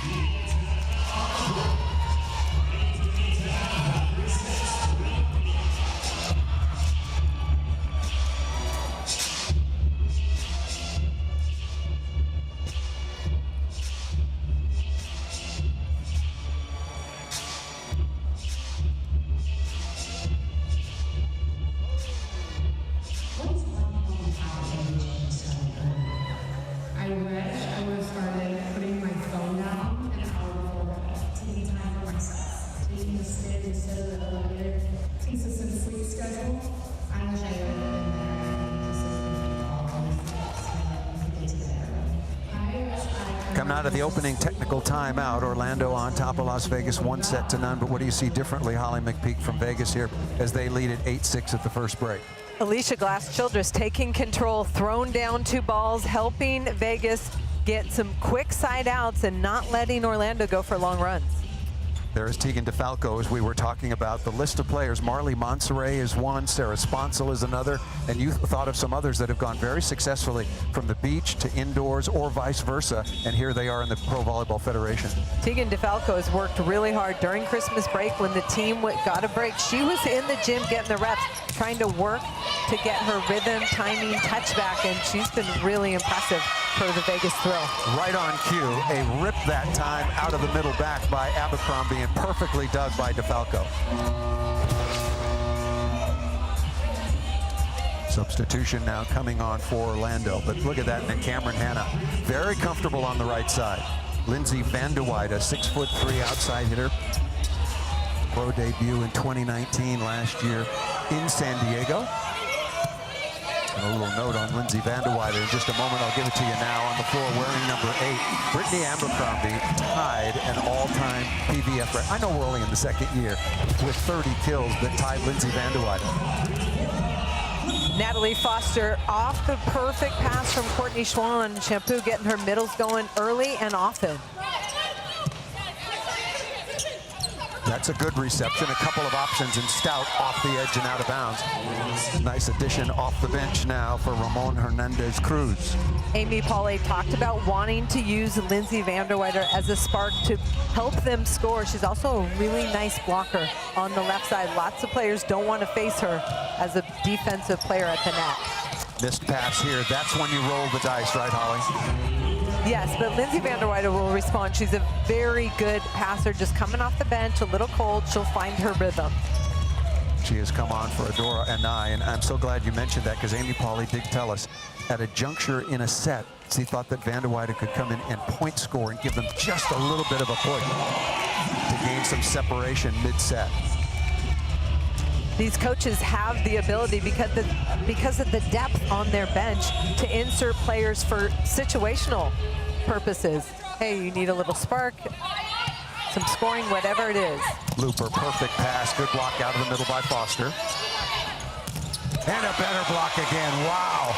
Coming out of the opening technical timeout, Orlando on top of Las Vegas, 1-0. But what do you see differently, Holly McPeak, from Vegas here as they lead at 8-6 at the first break? Alicia Glass-Childress taking control, thrown down 2 balls, helping Vegas get some quick side outs and not letting Orlando go for long runs. There's Tegan DeFalco, as we were talking about. The list of players, Marley Monserrat is one, Sarah Sponsel is another, and you thought of some others that have gone very successfully from the beach to indoors or vice versa, and here they are in the Pro Volleyball Federation. Tegan DeFalco has worked really hard during Christmas break when the team got a break. She was in the gym getting the reps, trying to work to get her rhythm, timing, touch back, and she's been really impressive for the Vegas Thrill. Right on cue, a rip that time out of the middle back by Abercrombie and perfectly dug by DeFalco. Substitution now coming on for Orlando, but look at that, and then Cameron Hanna, very comfortable on the right side. Lindsay Vanderweide, a 6'3" outside hitter. Pro debut in 2019 last year in San Diego. And a little note on Lindsay Vanderweide. In just a moment, I'll give it to you now. On the floor, wearing number 8, Brittany Abercrombie tied an all-time PVF record. I know we're only in the second year with 30 kills, but tied Lindsay Vanderweide. Natalie Foster off the perfect pass from Courtney Schwann. Shampoo getting her middles going early and often. That's a good reception. A couple of options, and Stout off the edge and out of bounds. Nice addition off the bench now for Ramon Hernandez-Cruz. Amy Pauley talked about wanting to use Lindsay Vanderweide as a spark to help them score. She's also a really nice blocker on the left side. Lots of players don't want to face her as a defensive player at the net. Missed pass here. That's when you roll the dice, right, Holly? Yes, but Lindsay Vanderweide will respond. She's a very good passer, just coming off the bench, a little cold. She'll find her rhythm. She has come on for Adora and I'm so glad you mentioned that, because Amy Pauley did tell us at a juncture in a set, He thought that Van der Weide could come in and point score and give them just a little bit of a push to gain some separation mid-set. These coaches have the ability, because of the depth on their bench, to insert players for situational purposes. Hey, you need a little spark, some scoring, whatever it is. Looper, perfect pass, good block out of the middle by Foster. And a better block again, wow.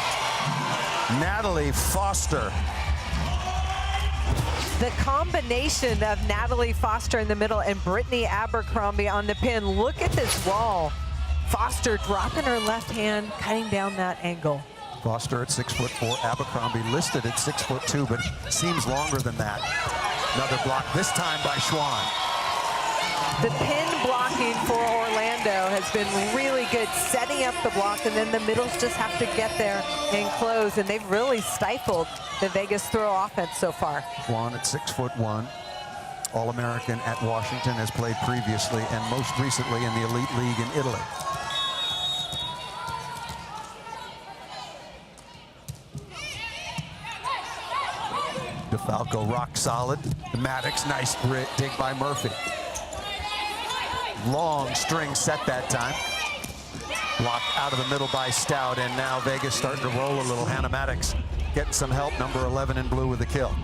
Natalie Foster. The combination of Natalie Foster in the middle and Brittany Abercrombie on the pin. Look at this wall. Foster dropping her left hand, cutting down that angle. Foster at 6'4", Abercrombie listed at 6'2", but seems longer than that. Another block, this time by Schwann. The pin blocking for Orlando has been really good, setting up the block, and then the middles just have to get there and close, and they've really stifled the Vegas throw offense so far. Schwann at 6'1", All-American at Washington, has played previously and most recently in the Elite League in Italy. DeFalco rock solid. Maddox, nice dig by Murphy. Long string set that time. Blocked out of the middle by Stout, and now Vegas starting to roll a little. Hannah Maddox getting some help, number 11 in blue with a kill.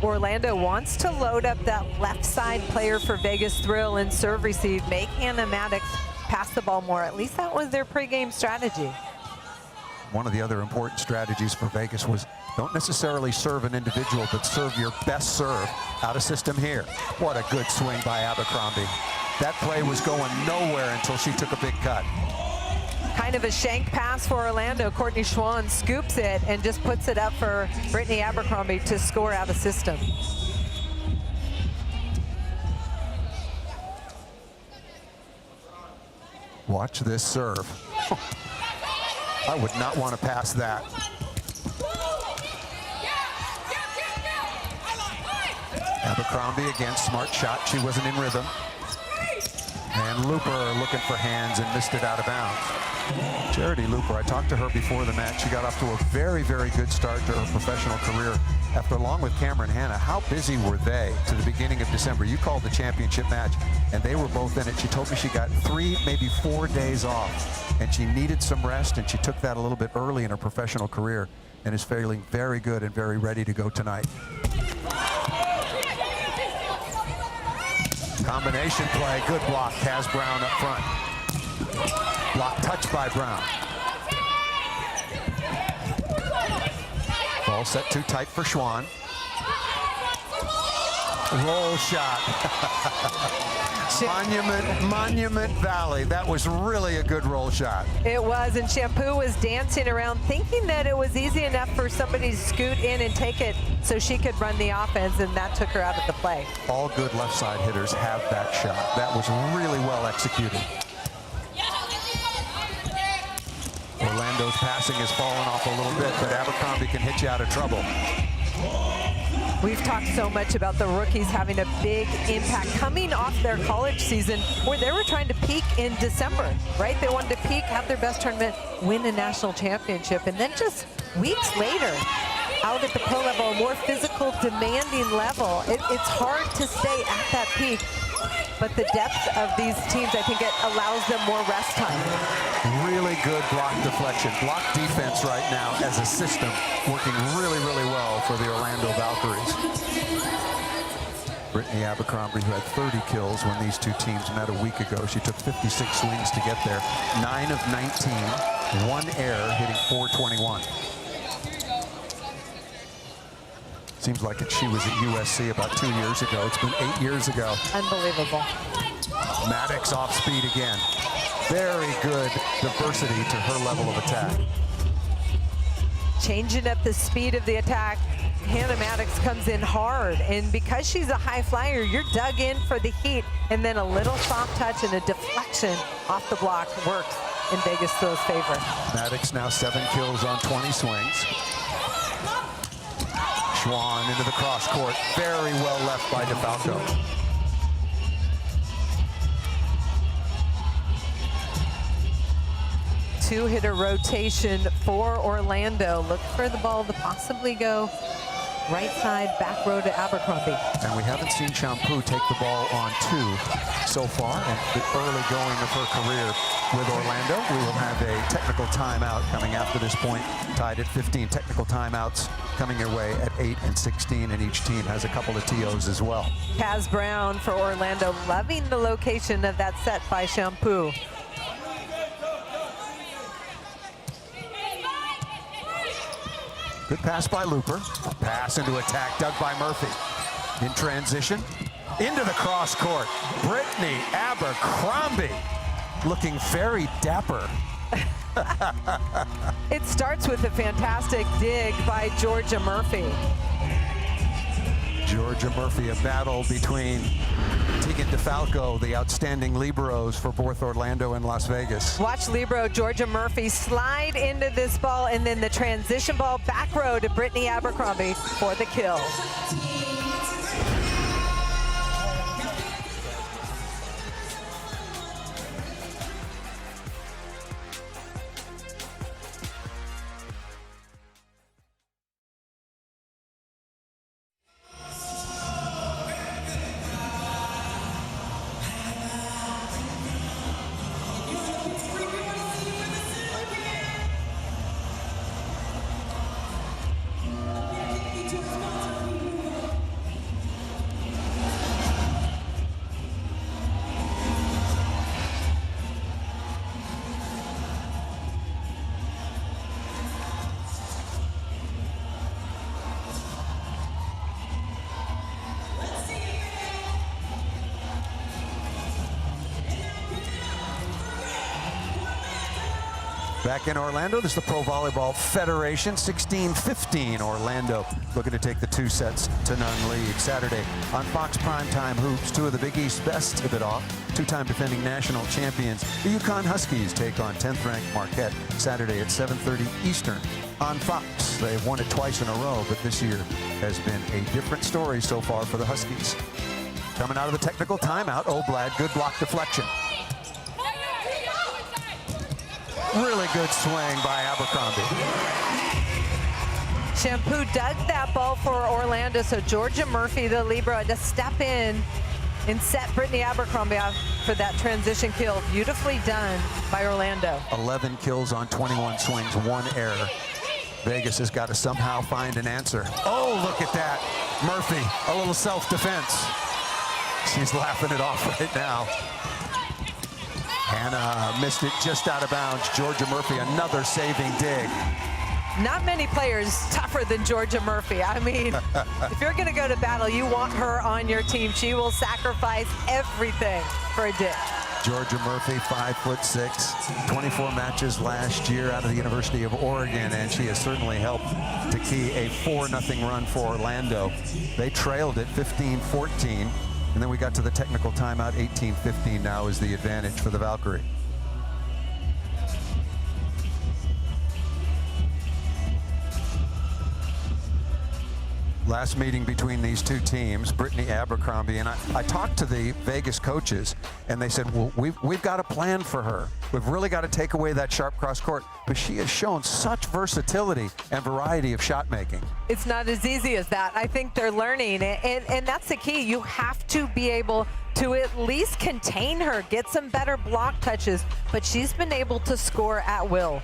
Orlando wants to load up that left side player for Vegas Thrill and serve receive, make Hannah Maddox pass the ball more. At least that was their pregame strategy. One of the other important strategies for Vegas was don't necessarily serve an individual, but serve your best serve out of system here. What a good swing by Abercrombie. That play was going nowhere until she took a big cut. Kind of a shank pass for Orlando. Courtney Schwann scoops it and just puts it up for Brittany Abercrombie to score out of system. Watch this serve. I would not want to pass that. Abercrombie again, smart shot. She wasn't in rhythm. And Looper looking for hands and missed it out of bounds. Charity Looper, I talked to her before the match. She got off to a very, very good start to her professional career. After, along with Cameron Hanna, how busy were they to the beginning of December? You called the championship match, and they were both in it. She told me she got 3, maybe 4 days off, and she needed some rest, and she took that a little bit early in her professional career and is feeling very good and very ready to go tonight. Combination play, good block. Kaz Brown up front. Block touch by Brown. Ball set too tight for Schwann. Roll shot. Monument Valley. That was really a good roll shot. It was, and Shampoo was dancing around thinking that it was easy enough for somebody to scoot in and take it so she could run the offense, and that took her out of the play. All good left side hitters have that shot. That was really well executed. Orlando's passing has fallen off a little bit, but Abercrombie can hit you out of trouble. We've talked so much about the rookies having a big impact coming off their college season where they were trying to peak in December, right? They wanted to peak, have their best tournament, win a national championship, and then just weeks later, out at the pro level, a more physical, demanding level, it's hard to stay at that peak. But the depth of these teams, I think it allows them more rest time. Really good block deflection. Block defense right now as a system working really, really well for the Orlando Valkyries. Brittany Abercrombie, who had 30 kills when these two teams met a week ago. She took 56 swings to get there. 9 of 19, 1 error, hitting .421. Seems like she was at USC about 2 years ago. It's been 8 years ago. Unbelievable. Maddox off speed again. Very good diversity to her level of attack. Changing up the speed of the attack. Hannah Maddox comes in hard, and because she's a high flyer, you're dug in for the heat, and then a little soft touch and a deflection off the block works in Vegas Thrill's favor. Maddox now 7 kills on 20 swings. Schwann into the cross court. Very well left by DeFalco. two-hitter rotation for Orlando. Look for the ball to possibly go right side, back row to Abercrombie. And we haven't seen Shampoo take the ball on 2 so far in the early going of her career with Orlando. We will have a technical timeout coming after this point, tied at 15. Technical timeouts coming your way at 8 and 16, and each team has a couple of TOs as well. Kaz Brown for Orlando, loving the location of that set by Shampoo. Good pass by Looper. Pass into attack, dug by Murphy. In transition, into the cross court. Brittany Abercrombie looking very dapper. It starts with a fantastic dig by Georgia Murphy. Georgia Murphy, a battle between Tegan DeFalco, the outstanding liberos for both Orlando and Las Vegas. Watch libero Georgia Murphy slide into this ball, and then the transition ball back row to Brittany Abercrombie for the kill. Back in Orlando, this is the Pro Volleyball Federation, 16-15. Orlando looking to take the 2 sets to none lead. Saturday on Fox Primetime Hoops, 2 of the Big East's best hit it off. 2-time defending national champions, the UConn Huskies take on 10th-ranked Marquette Saturday at 7:30 Eastern on Fox. They've won it twice in a row, but this year has been a different story so far for the Huskies. Coming out of the technical timeout, Oblad, good block deflection. Really good swing by Abercrombie. Shampoo dug that ball for Orlando, so Georgia Murphy, the libero, had to step in and set Brittany Abercrombie off for that transition kill. Beautifully done by Orlando. 11 kills on 21 swings, 1 error. Vegas has got to somehow find an answer. Oh, look at that. Murphy, a little self-defense. She's laughing it off right now. Hannah missed it just out of bounds. Georgia Murphy, another saving dig. Not many players tougher than Georgia Murphy. I mean, if you're going to go to battle, you want her on your team. She will sacrifice everything for a dig. Georgia Murphy, 5'6", 24 matches last year out of the University of Oregon, and she has certainly helped to key a 4-0 run for Orlando. They trailed it 15-14. And then we got to the technical timeout, 18-15 now is the advantage for the Valkyrie. Last meeting between these 2 teams, Brittany Abercrombie, and I talked to the Vegas coaches, and they said, well, we've got a plan for her. We've really got to take away that sharp cross court, but she has shown such versatility and variety of shot making. It's not as easy as that. I think they're learning, and that's the key. You have to be able to at least contain her, get some better block touches, but she's been able to score at will.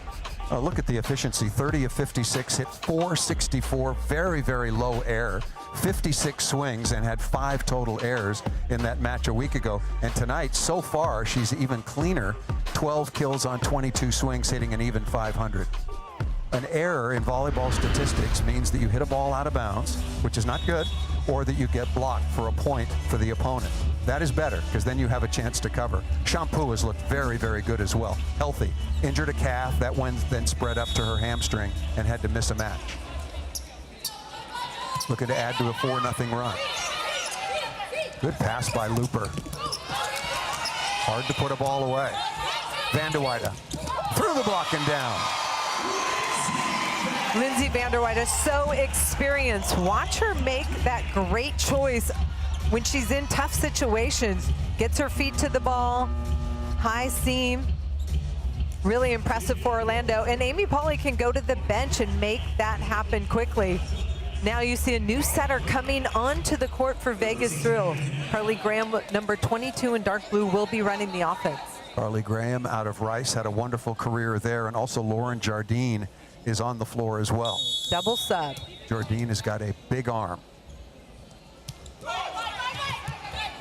Oh, look at the efficiency, 30 of 56, hit 464, very, very low error, 56 swings, and had 5 total errors in that match a week ago. And tonight, so far, she's even cleaner, 12 kills on 22 swings, hitting an even 500. An error in volleyball statistics means that you hit a ball out of bounds, which is not good, or that you get blocked for a point for the opponent. That is better, because then you have a chance to cover. Shampoo has looked very, very good as well. Healthy. Injured a calf. That one then spread up to her hamstring and had to miss a match. Looking to add to a 4-0 run. Good pass by Looper. Hard to put a ball away. Vanderweyde through the block and down. Lindsay Vanderweyde is so experienced. Watch her make that great choice when she's in tough situations. Gets her feet to the ball, high seam, Really impressive for Orlando. And Amy Pauley can go to the bench and make that happen quickly. Now you see a new setter coming onto the court for Vegas Thrill. Carly Graham, number 22 in dark blue, will be running the offense. Carly Graham out of Rice had a wonderful career there, and also Lauren Jardine is on the floor as well. Double sub. Jardine has got a big arm.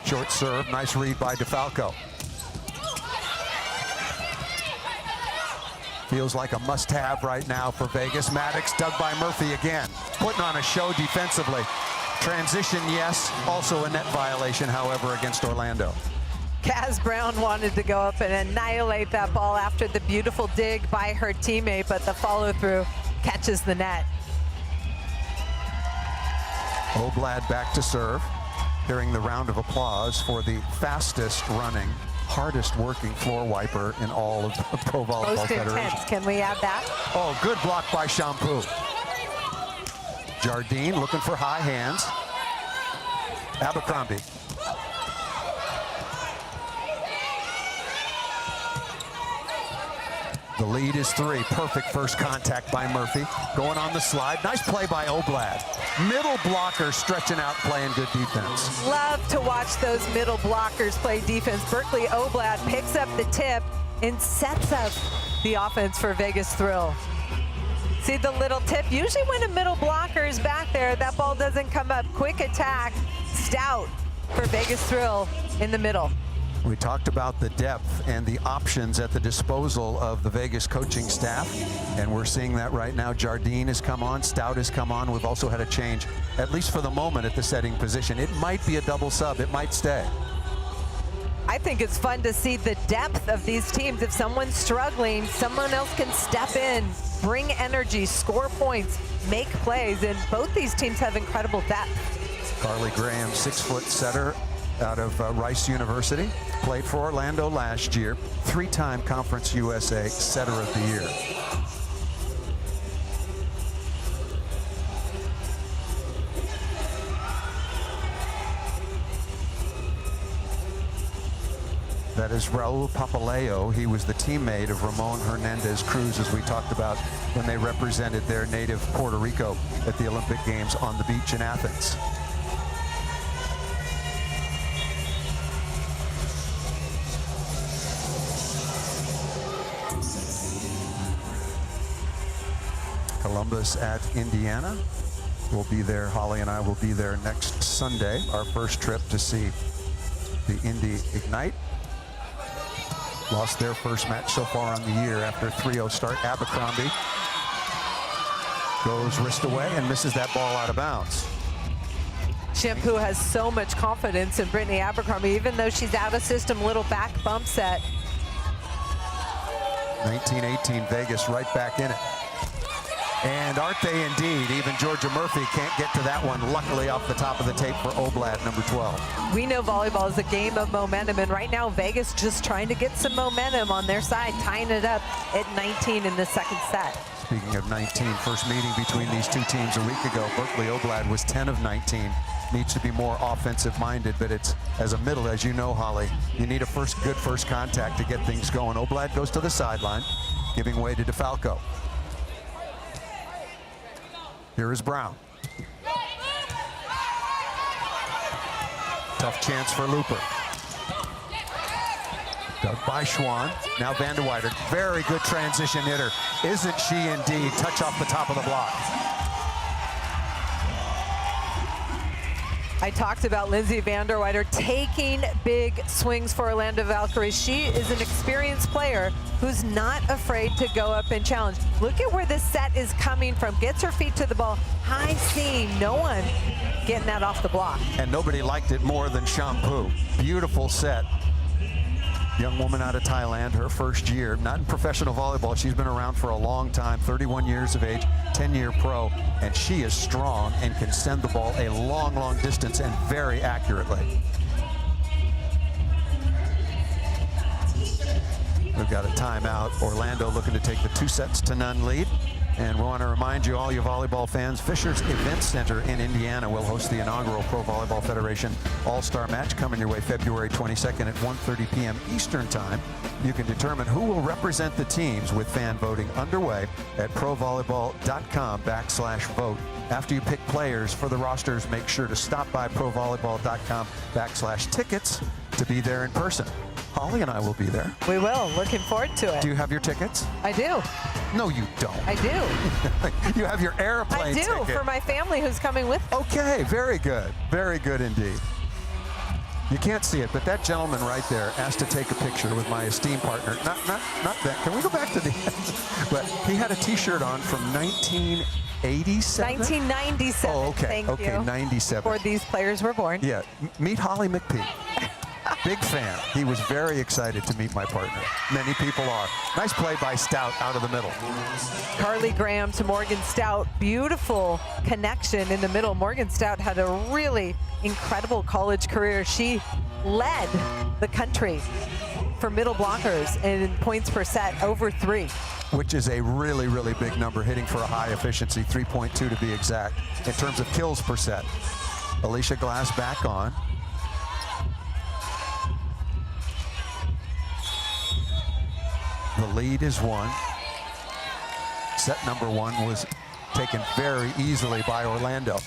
Short serve, nice read by DeFalco. Feels like a must-have right now for Vegas. Maddox dug by Murphy again, putting on a show defensively. Transition, yes, also a net violation, however, against Orlando. Kaz Brown wanted to go up and annihilate that ball after the beautiful dig by her teammate, but the follow-through catches the net. Oblad back to serve. Hearing the round of applause for the fastest running, hardest working floor wiper in all of the Pro Volleyball Most Federation. intense. Can we add that? Oh, good block by Shampoo. Jardine looking for high hands. Abercrombie. The lead is 3. Perfect first contact by Murphy. Going on the slide. Nice play by Oblad. Middle blocker stretching out, playing good defense. Love to watch those middle blockers play defense. Berkeley Oblad picks up the tip and sets up the offense for Vegas Thrill. See the little tip? Usually when a middle blocker is back there, that ball doesn't come up. Quick attack, stout for Vegas Thrill in the middle. We talked about the depth and the options at the disposal of the Vegas coaching staff, and we're seeing that right now. Jardine has come on, Stout has come on. We've also had a change, at least for the moment, at the setting position. It might be a double sub, it might stay. I think it's fun to see the depth of these teams. If someone's struggling, someone else can step in, bring energy, score points, make plays, and both these teams have incredible depth. Carly Graham, 6-foot setter out of Rice University, played for Orlando last year, 3-time Conference USA Setter of the Year. That is Raul Papaleo. He was the teammate of Ramon Hernandez Cruz, as we talked about when they represented their native Puerto Rico at the Olympic Games on the beach in Athens. Columbus at Indiana. We'll be there. Holly and I will be there next Sunday. Our first trip to see the Indy Ignite. Lost their first match so far on the year after 3-0 start. Abercrombie goes wrist away and misses that ball out of bounds. Shampoo has so much confidence in Brittany Abercrombie, even though she's out of system, little back bump set. 19-18 Vegas right back in it. And aren't they indeed? Even Georgia Murphy can't get to that one, luckily off the top of the tape for Oblad, number 12. We know volleyball is a game of momentum, and right now Vegas just trying to get some momentum on their side, tying it up at 19 in the second set. Speaking of 19, first meeting between these two teams a week ago. Berkeley Oblad was 10 of 19. Needs to be more offensive minded, but it's as a middle, as you know, Holly, you need a good first contact to get things going. Oblad goes to the sideline, giving way to DeFalco. Here is Brown. Tough chance for Looper. Dug by Schwann. Now Vanderweider. Very good transition hitter. Isn't she indeed? Touch off the top of the block. I talked about Lindsay Vanderweider taking big swings for Orlando Valkyries. She is an experienced player who's not afraid to go up and challenge. Look at where this set is coming from. Gets her feet to the ball. High seam. No one getting that off the block. And nobody liked it more than Shampoo. Beautiful set. Young woman out of Thailand, her first year, not in professional volleyball. She's been around for a long time, 31 years of age, 10-year pro, and she is strong and can send the ball a long, long distance and very accurately. We've got a timeout. Orlando looking to take the 2-0 lead. And we want to remind you, all you volleyball fans, Fisher's Event Center in Indiana will host the inaugural Pro Volleyball Federation All-Star Match coming your way February 22nd at 1:30 p.m. Eastern Time. You can determine who will represent the teams with fan voting underway at provolleyball.com/vote. After you pick players for the rosters, make sure to stop by provolleyball.com/tickets to be there in person. Holly and I will be there. We will. Looking forward to it. Do you have your tickets? I do. No, you don't. I do. You have your airplane ticket. I do, for my family who's coming with me. Okay, very good. Very good indeed. You can't see it, but that gentleman right there asked to take a picture with my esteemed partner. Not that. Can we go back to the end? But he had a T-shirt on from 1987? 1997. Oh, okay. Thank Okay, you. 97. Before these players were born. Yeah. Meet Holly McPhee. Big fan. He was very excited to meet my partner. Many people are. Nice play by Stout out of the middle. Carly Graham to Morgan Stout. Beautiful connection in the middle. Morgan Stout had a really incredible college career. She led the country for middle blockers in points per set, over 3. Which is a really, really big number, hitting for a high efficiency, 3.2 to be exact, in terms of kills per set. Alicia Glass back on. The lead is 1. Set number 1 was taken very easily by Orlando.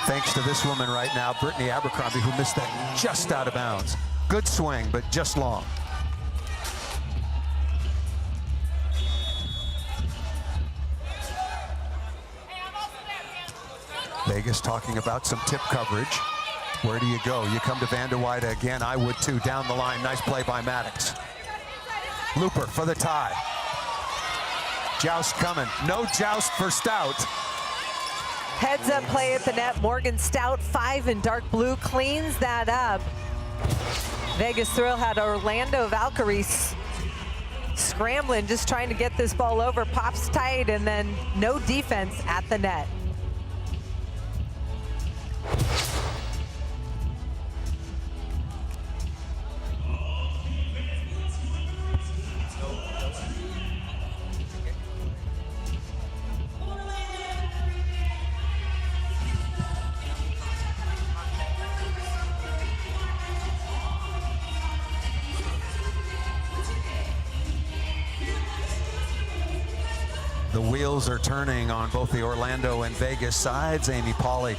Thanks to this woman right now, Brittany Abercrombie, who missed that just out of bounds. Good swing, but just long. Vegas talking about some tip coverage. Where do you go? You come to Van der Weide again. I would too. Down the line. Nice play by Maddox. Looper for the tie. Joust coming. No joust for Stout. Heads up play at the net. Morgan Stout, 5 in dark blue, cleans that up. Vegas Thrill had Orlando Valkyries scrambling, just trying to get this ball over. Pops tight, and then no defense at the net. The wheels are turning on both the Orlando and Vegas sides. Amy Pauley,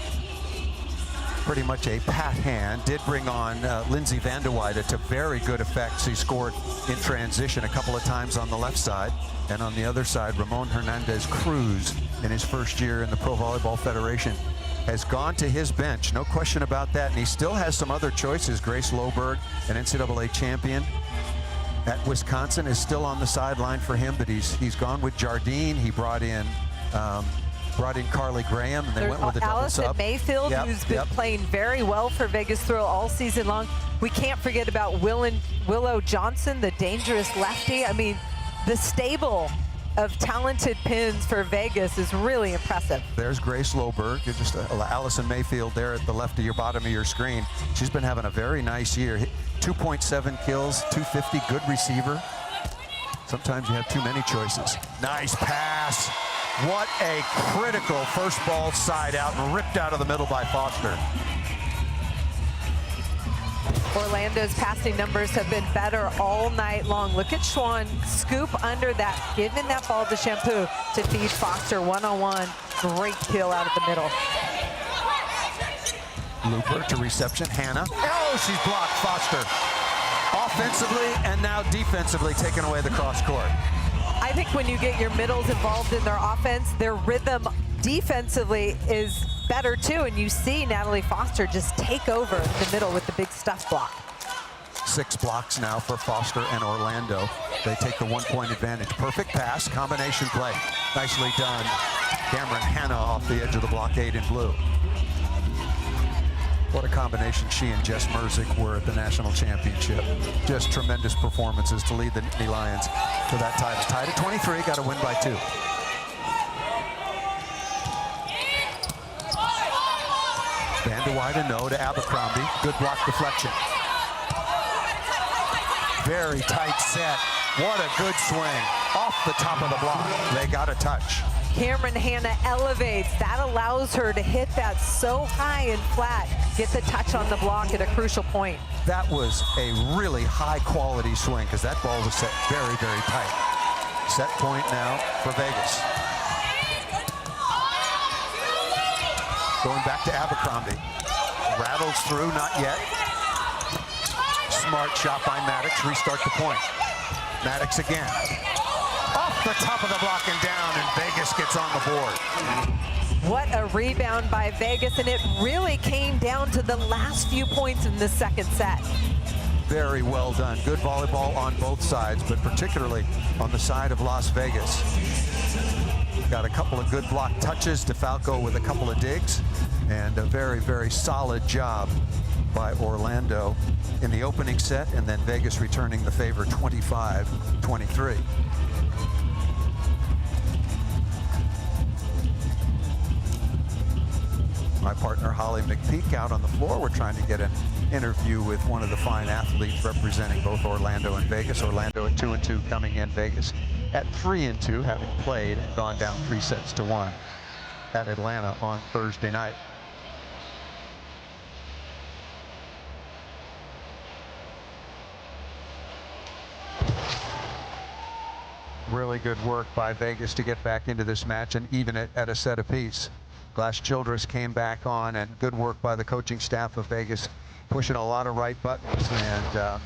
pretty much a pat hand, did bring on Lindsay Van der Weide to very good effect. She scored in transition a couple of times on the left side. And on the other side, Ramon Hernandez Cruz, in his first year in the Pro Volleyball Federation, has gone to his bench. No question about that. And he still has some other choices. Grace Loberg, an NCAA champion at Wisconsin, is still on the sideline for him, but he's gone with Jardine. He brought in Carly Graham, and they went with a double Allison sub. Mayfield, who's been playing very well for Vegas Thrill all season long. We can't forget about Willow Johnson, the dangerous lefty. I mean, the stable of talented pins for Vegas is really impressive. There's Grace Loberg, just Allison Mayfield there at the left of your bottom of your screen. She's been having a very nice year. 2.7 kills, 250, good receiver. Sometimes you have too many choices. Nice pass. What a critical first ball side out and ripped out of the middle by Foster. Orlando's passing numbers have been better all night long. Look at Schwann scoop under that, giving that ball to Shampoo to feed Foster one-on-one. Great kill out of the middle. Looper to reception, Hannah. Oh, she's blocked, Foster. Offensively and now defensively taking away the cross court. I think when you get your middles involved in their offense, their rhythm defensively is better too, and you see Natalie Foster just take over in the middle with the big stuff block. 6 blocks now for Foster and Orlando. They take the 1-point advantage. Perfect pass, combination play. Nicely done. Cameron Hannah off the edge of the blockade in blue. What a combination she and Jess Merzick were at the national championship. Just tremendous performances to lead the Nittany Lions to that title. Tied at 23, got to win by 2. Van der Weide, no to Abercrombie. Good block deflection. Very tight set. What a good swing. Off the top of the block. They got a touch. Cameron Hanna elevates. That allows her to hit that so high and flat, get the touch on the block at a crucial point. That was a really high quality swing because that ball was set very, very tight. Set point now for Vegas. Going back to Abercrombie. Rattles through, not yet. Smart shot by Maddox, restart the point. Maddox again. Off the top of the block and down, and Vegas gets on the board. What a rebound by Vegas, and it really came down to the last few points in the second set. Very well done. Good volleyball on both sides, but particularly on the side of Las Vegas. Got a couple of good block touches. DeFalco with a couple of digs, and a very, very solid job by Orlando in the opening set, and then Vegas returning the favor 25-23. My partner Holly McPeak out on the floor. We're trying to get an interview with one of the fine athletes representing both Orlando and Vegas. Orlando at 2-2 coming in, Vegas at 3-2, having played and gone down 3-1 at Atlanta on Thursday night. Really good work by Vegas to get back into this match and even it at a set apiece. Glass Childress came back on, and good work by the coaching staff of Vegas, pushing a lot of right buttons. And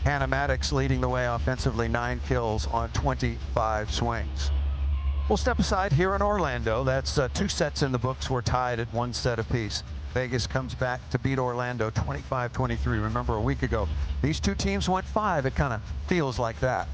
Hannah Maddox leading the way offensively, 9 kills on 25 swings. We'll step aside here in Orlando. That's 2 sets in the books. We're tied at 1 set apiece. Vegas comes back to beat Orlando 25-23. Remember a week ago, these 2 teams went 5. It kind of feels like that.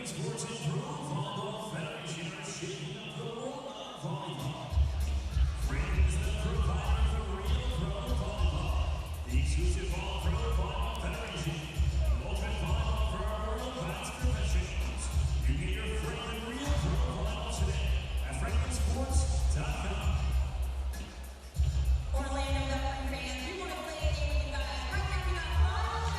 Sports and Pro Volleyball Federation are shaping up the world of volleyball. Fran is the provider for Real Pro Volleyball, the exclusive All-Pro Volleyball Federation, the ultimate volleyball for our world-class professionals. You get your Franklin Real Pro Volleyball today at franklinsports.com. Orlando Valkyries fans, we want to play a game with you guys. Right now, we got 5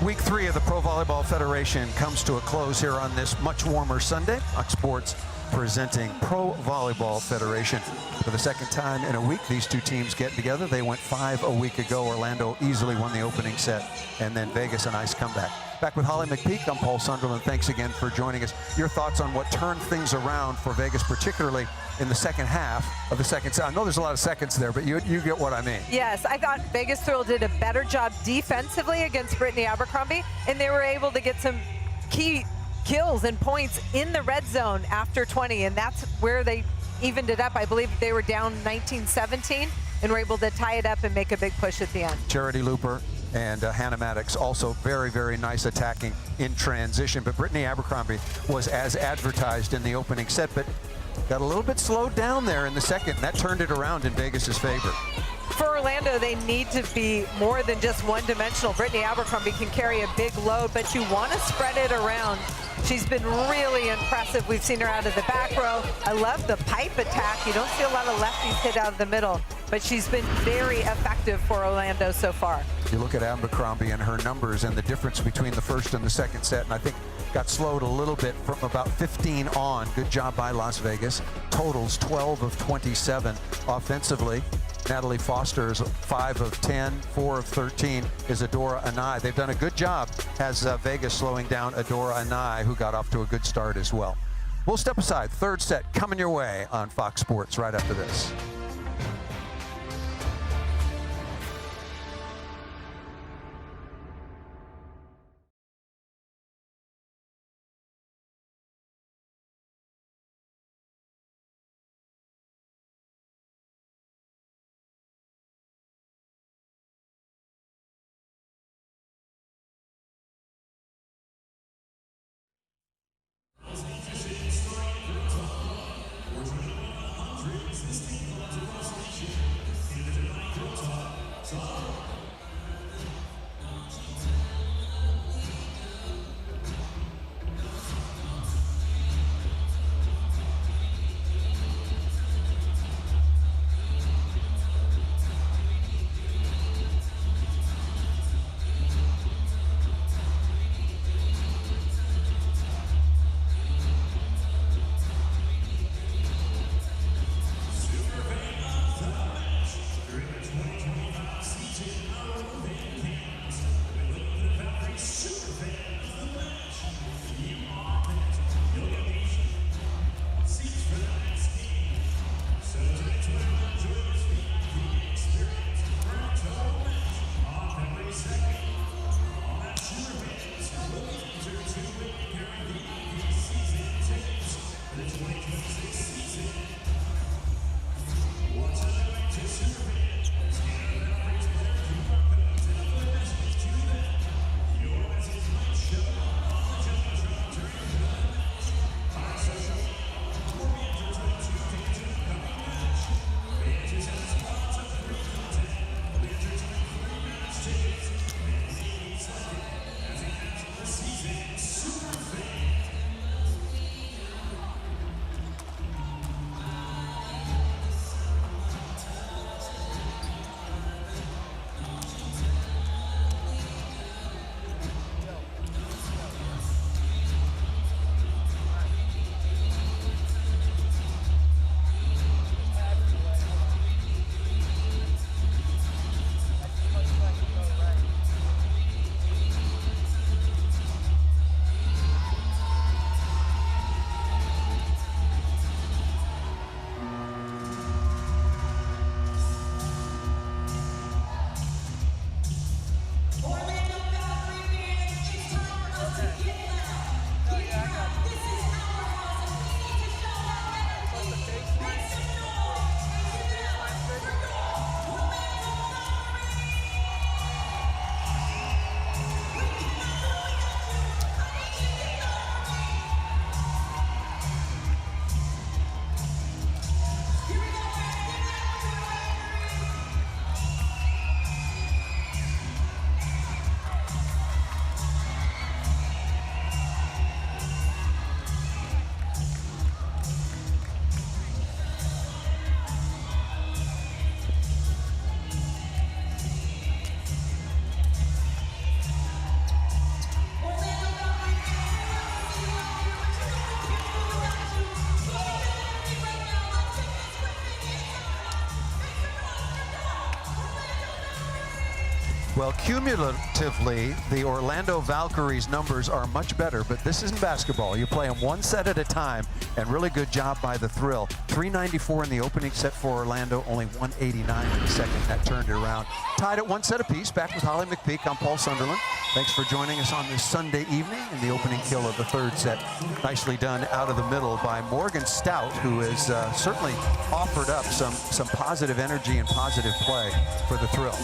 Week 3 of the Pro Volleyball Federation comes to a close here on this much warmer Sunday. Fox Sports presenting Pro Volleyball Federation. For the second time in a week, these two teams get together. They went 5 a week ago. Orlando easily won the opening set, and then Vegas a nice comeback. Back with Holly McPeak, I'm Paul Sunderland. Thanks again for joining us. Your thoughts on what turned things around for Vegas, particularly in the second half of the second set? I know there's a lot of seconds there, but you get what I mean. Yes, I thought Vegas Thrill did a better job defensively against Brittany Abercrombie, and they were able to get some key kills and points in the red zone after 20, and that's where they evened it up. I believe they were down 19-17 and were able to tie it up and make a big push at the end. Charity Looper and Hannah Maddox also very, very nice attacking in transition. But Brittany Abercrombie was as advertised in the opening set, but got a little bit slowed down there in the second. That turned it around in Vegas's favor. For Orlando, they need to be more than just one-dimensional. Brittany Abercrombie can carry a big load, but you want to spread it around. She's been really impressive. We've seen her out of the back row. I love the pipe attack. You don't see a lot of lefties hit out of the middle, but she's been very effective for Orlando so far. You look at Abercrombie and her numbers and the difference between the first and the second set, and I think got slowed a little bit from about 15 on. Good job by Las Vegas. Totals 12 of 27 offensively. Natalie Foster is 5 of 10, 4 of 13 is Adora Anai. They've done a good job, has Vegas slowing down Adora Anai, who got off to a good start as well. We'll step aside. Third set coming your way on Fox Sports right after this. Well, cumulatively, the Orlando Valkyries numbers are much better, but this isn't basketball. You play them one set at a time, and really good job by the Thrill. 394 in the opening set for Orlando, only 189 in the second. That turned it around. Tied at one set apiece. Back with Holly McPeak. I'm Paul Sunderland. Thanks for joining us on this Sunday evening in the opening kill of the third set. Nicely done out of the middle by Morgan Stout, who has certainly offered up some positive energy and positive play for the Thrill.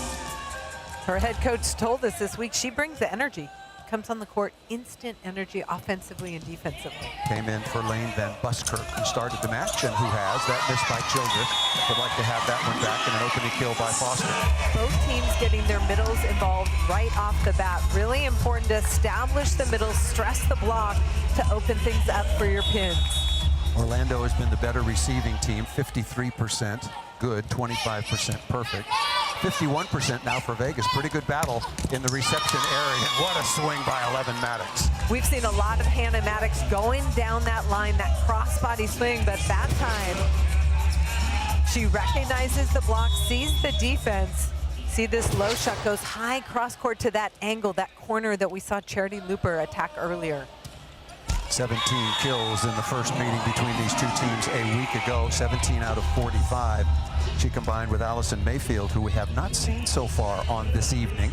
Her head coach told us this week she brings the energy. Comes on the court, instant energy offensively and defensively. Came in for Lane Van Buskirk, who started the match and who has. That missed by Childress. Would like to have that one back and an opening kill by Foster. Both teams getting their middles involved right off the bat. Really important to establish the middles, stress the block to open things up for your pins. Orlando has been the better receiving team, 53% good, 25% perfect. 51% now for Vegas. Pretty good battle in the reception area. And what a swing by 11 Maddox. We've seen a lot of Hannah Maddox going down that line, that crossbody swing, but that time she recognizes the block, sees the defense. See this low shot goes high cross court to that angle, that corner that we saw Charity Looper attack earlier. 17 kills in the first meeting between these two teams a week ago, 17 out of 45. She combined with Allison Mayfield, who we have not seen so far on this evening.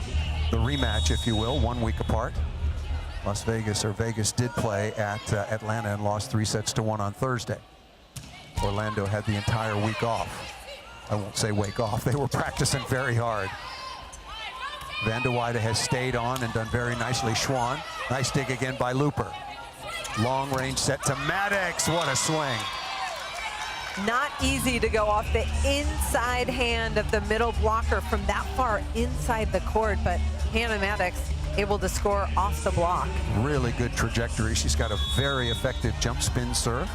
The rematch, if you will, 1 week apart. Vegas did play at Atlanta and lost 3-1 on Thursday. Orlando had the entire week off. I won't say wake off, they were practicing very hard. Van de Weide has stayed on and done very nicely. Schwann, nice dig again by Looper. Long range set to Maddox, what a swing. Not easy to go off the inside hand of the middle blocker from that far inside the court, but Hannah Maddox able to score off the block. Really good trajectory. She's got a very effective jump spin serve.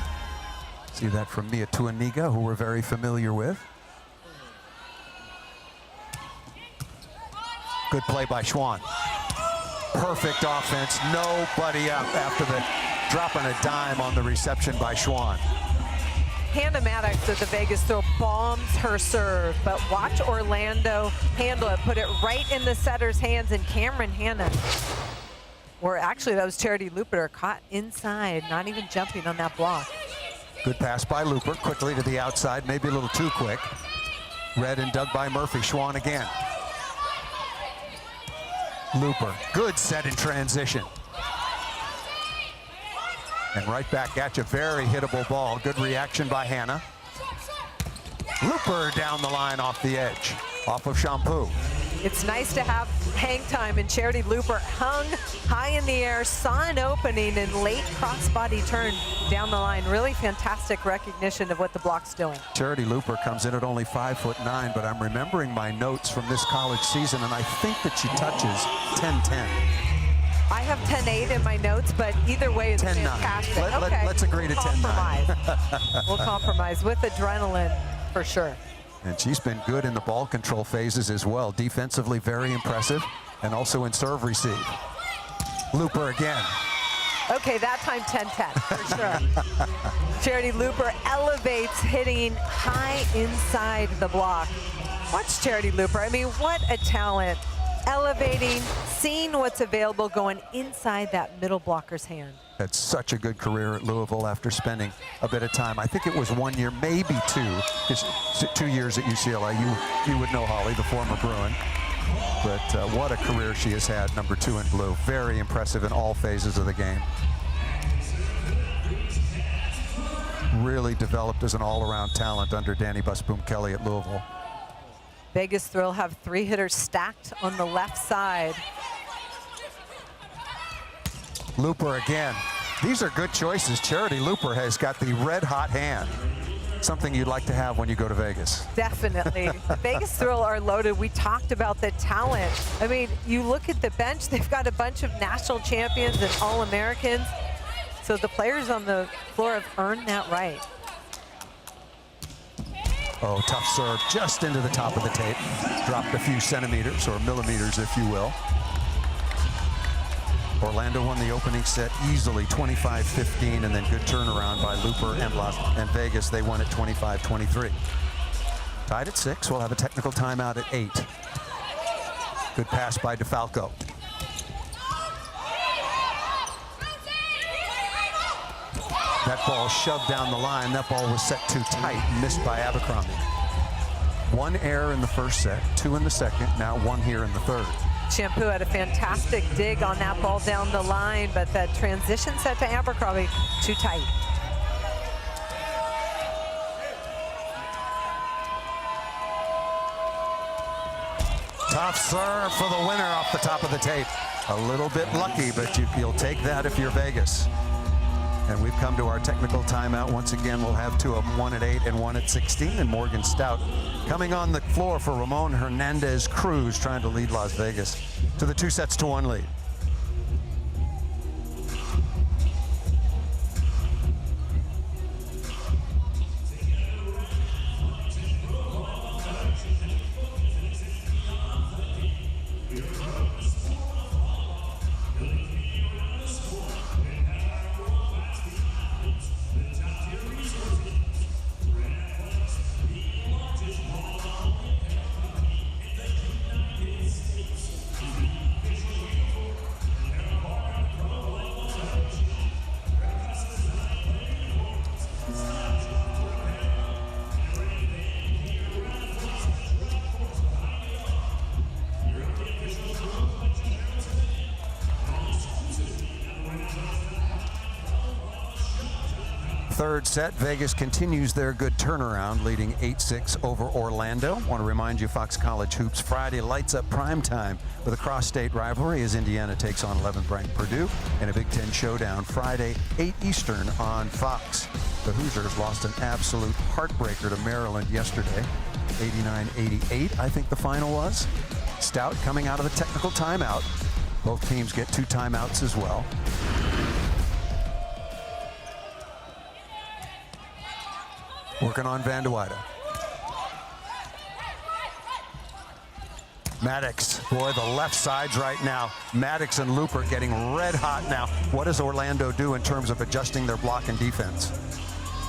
See that from Mia Tuaniga, who we're very familiar with. Good play by Schwann. Perfect offense, nobody up after the dropping a dime on the reception by Schwann. Hannah Maddox at the Vegas Thrill bombs her serve, but watch Orlando handle it, put it right in the setter's hands, and Cameron Hanna, or actually that was Charity Looper, caught inside, not even jumping on that block. Good pass by Looper, quickly to the outside, maybe a little too quick. Read and dug by Murphy. Schwann again. Looper, good set in transition. And right back at you, very hittable ball. Good reaction by Hannah. Looper down the line off the edge, off of Shampoo. It's nice to have hang time, and Charity Looper hung high in the air, saw an opening, and late crossbody turn down the line. Really fantastic recognition of what the block's doing. Charity Looper comes in at only 5'9", but I'm remembering my notes from this college season, and I think that she touches 10'10". I have 10'8" in my notes, but either way, it's fantastic. Let's agree to 10'9". We'll compromise with adrenaline for sure. And she's been good in the ball control phases as well. Defensively, very impressive, and also in serve receive. Looper again. Okay, that time 10-10 for sure. Charity Looper elevates, hitting high inside the block. Watch Charity Looper. I mean, what a talent. Elevating, seeing what's available, going inside that middle blocker's hand. Had such a good career at Louisville after spending a bit of time. I think it was 1 year, maybe two. Just 2 years at UCLA. You would know Holly, the former Bruin. But what a career she has had, number 2 in blue. Very impressive in all phases of the game. Really developed as an all-around talent under Danny Busboom Kelly at Louisville. Vegas Thrill have 3 hitters stacked on the left side. Looper again. These are good choices. Charity Looper has got the red-hot hand. Something you'd like to have when you go to Vegas. Definitely. Vegas Thrill are loaded. We talked about the talent. I mean, you look at the bench, they've got a bunch of national champions and All-Americans. So the players on the floor have earned that right. Oh, tough serve just into the top of the tape. Dropped a few centimeters or millimeters, if you will. Orlando won the opening set easily, 25-15, and then good turnaround by Looper and Vegas. They won at 25-23. Tied at 6. We'll have a technical timeout at 8. Good pass by DeFalco. That ball shoved down the line. That ball was set too tight, missed by Abercrombie. One error in the first set, 2 in the second, now 1 here in the third. Shampoo had a fantastic dig on that ball down the line, but that transition set to Abercrombie, too tight. Tough serve for the winner off the top of the tape. A little bit lucky, but you'll take that if you're Vegas. And we've come to our technical timeout. Once again, we'll have 2 of them, 1 at 8 and 1 at 16. And Morgan Stout coming on the floor for Ramon Hernandez Cruz, trying to lead Las Vegas to the 2-1 lead. Third set, Vegas continues their good turnaround, leading 8-6 over Orlando. Want to remind you, Fox College Hoops Friday lights up prime time with a cross-state rivalry as Indiana takes on 11th ranked Purdue in a Big Ten showdown Friday, 8 Eastern on Fox. The Hoosiers lost an absolute heartbreaker to Maryland yesterday, 89-88, I think the final was. Stout coming out of the technical timeout. Both teams get 2 timeouts as well. Working on Van de Weyden. Maddox, boy, the left sides right now. Maddox and Looper getting red hot now. What does Orlando do in terms of adjusting their block and defense?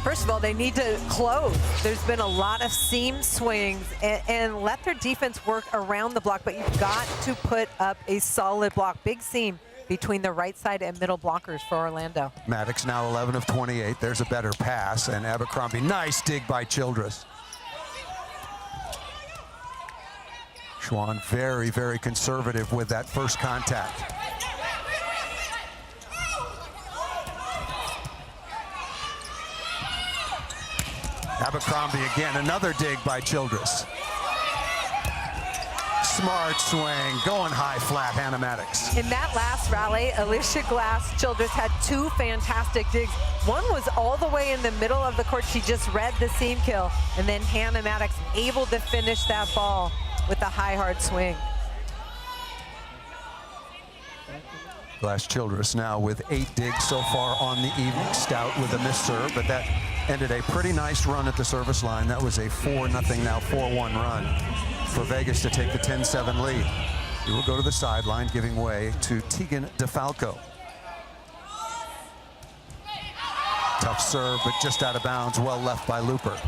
First of all, they need to close. There's been a lot of seam swings and let their defense work around the block, but you've got to put up a solid block. Big seam between the right side and middle blockers for Orlando. Maddox now 11 of 28. There's a better pass, and Abercrombie, nice dig by Childress. Schwann very, very conservative with that first contact. Abercrombie again, another dig by Childress. Smart swing, going high flat, Hannah Maddox. In that last rally, Alicia Glass-Childress had 2 fantastic digs. One was all the way in the middle of the court. She just read the seam kill. And then Hannah Maddox able to finish that ball with a high, hard swing. Glass-Childress now with 8 digs so far on the evening. Stout with a missed serve, but that ended a pretty nice run at the service line. That was a 4-0, now 4-1 run for Vegas to take the 10-7 lead. He will go to the sideline, giving way to Tegan DeFalco. Tough serve, but just out of bounds, well left by Looper.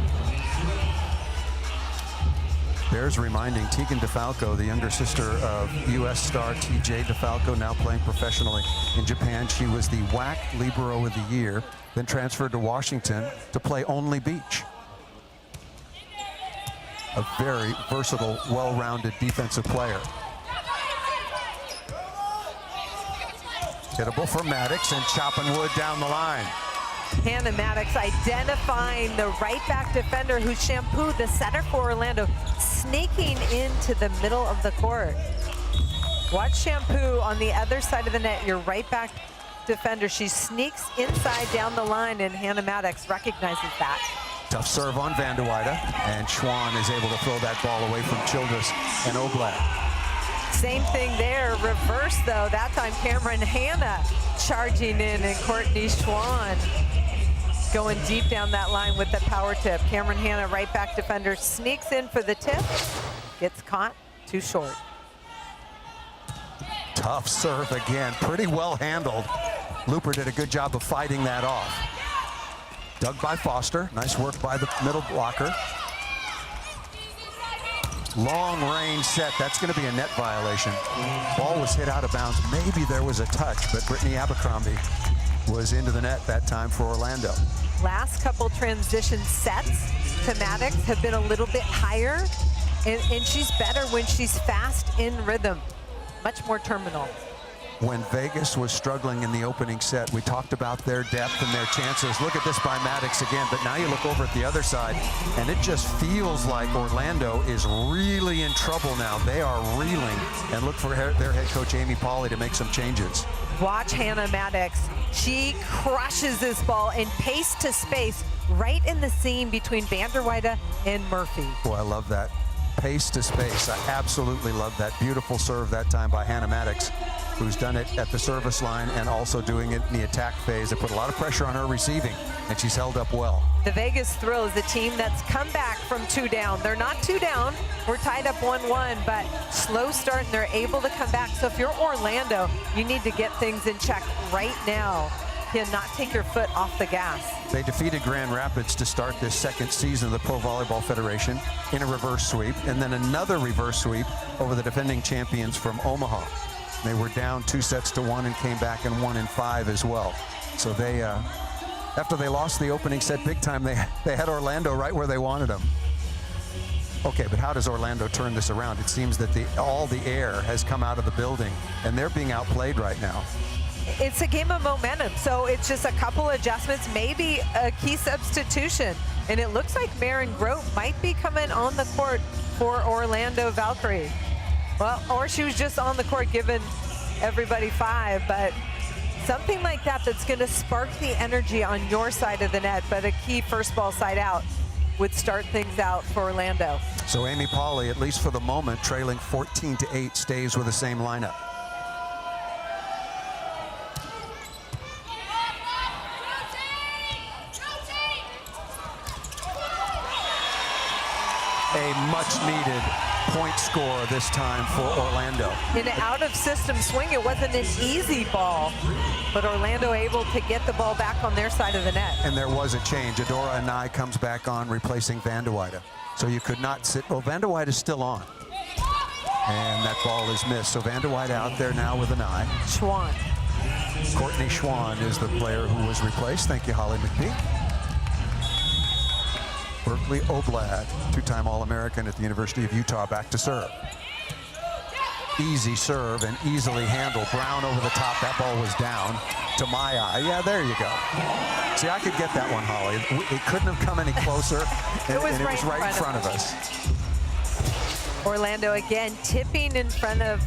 Bears reminding Tegan DeFalco, the younger sister of U.S. star T.J. DeFalco, now playing professionally in Japan. She was the WAC Libero of the Year, then transferred to Washington to play only beach. A very versatile, well-rounded defensive player. Hittable for Maddox and chopping wood down the line. Hannah Maddox identifying the right back defender who Shampoo, the setter for Orlando, sneaking into the middle of the court. Watch Shampoo on the other side of the net, your right back defender. She sneaks inside down the line, and Hannah Maddox recognizes that. Tough serve on Van de Weyden, and Schwann is able to throw that ball away from Childress and Oblak. Same thing there, reverse though. That time Cameron Hanna charging in, and Courtney Schwann going deep down that line with the power tip. Cameron Hanna, right back defender, sneaks in for the tip, gets caught, too short. Tough serve again, pretty well handled. Looper did a good job of fighting that off. Dug by Foster, nice work by the middle blocker. Long range set. That's going to be a net violation. Ball was hit out of bounds. Maybe there was a touch, but Brittany Abercrombie was into the net that time for Orlando. Last couple transition sets to Maddox have been a little bit higher, and she's better when she's fast in rhythm. Much more terminal. When Vegas was struggling in the opening set, we talked about their depth and their chances. Look at this by Maddox again, but now you look over at the other side, and it just feels like Orlando is really in trouble now. They are reeling, and look for their head coach, Amy Pauley, to make some changes. Watch Hannah Maddox. She crushes this ball in pace to space, right in the seam between Vanderweide and Murphy. Boy, I love that. Pace to space. I absolutely love that. Beautiful serve that time by Hannah Maddox, who's done it at the service line and also doing it in the attack phase. It put a lot of pressure on her receiving, and she's held up well. The Vegas Thrill is a team that's come back from 2 down. They're not 2 down. We're tied up 1-1, but slow start, and they're able to come back. So if you're Orlando, you need to get things in check right now. Cannot take your foot off the gas. They defeated Grand Rapids to start this second season of the Pro Volleyball Federation in a reverse sweep, and then another reverse sweep over the defending champions from Omaha. They were down 2-1 and came back and won in 5 as well. So they, after they lost the opening set big time, they had Orlando right where they wanted them. Okay, but how does Orlando turn this around? It seems that all the air has come out of the building, and they're being outplayed right now. It's a game of momentum, so it's just a couple adjustments, maybe a key substitution. And it looks like Maren Grote might be coming on the court for Orlando Valkyries. Well, or she was just on the court giving everybody 5, but something like that that's going to spark the energy on your side of the net, but a key first ball side out would start things out for Orlando. So Amy Pauley, at least for the moment, trailing 14-8, stays with the same lineup. A much-needed point score this time for Orlando. In an out-of-system swing, it wasn't an easy ball, but Orlando able to get the ball back on their side of the net. And there was a change. Adora Anai comes back on, replacing Vanderweide. So you could not sit. Well, Vanderweide is still on. And that ball is missed. So Vanderweide out there now with Anai. Schwann. Courtney Schwann is the player who was replaced. Thank you, Holly McPeak. Berkeley Oblad, 2-time All-American at the University of Utah, back to serve. Easy serve and easily handled. Brown over the top. That ball was down to my eye. Yeah, there you go. See, I could get that one, Holly. It couldn't have come any closer, and it was right in front of us. Orlando again tipping in front of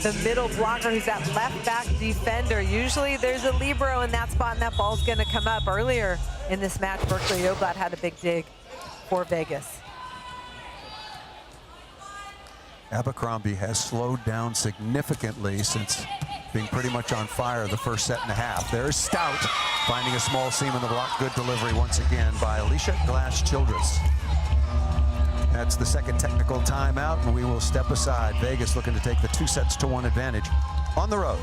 the middle blocker, who's that left back defender. Usually there's a libero in that spot, and that ball's going to come up. Earlier in this match, Berkeley Oblad had a big dig for Vegas. Abercrombie has slowed down significantly since being pretty much on fire the first set and a half. There's Stout finding a small seam in the block. Good delivery once again by Alicia Glass-Childress. That's the second technical timeout, and we will step aside. Vegas looking to take the 2-1 advantage on the road.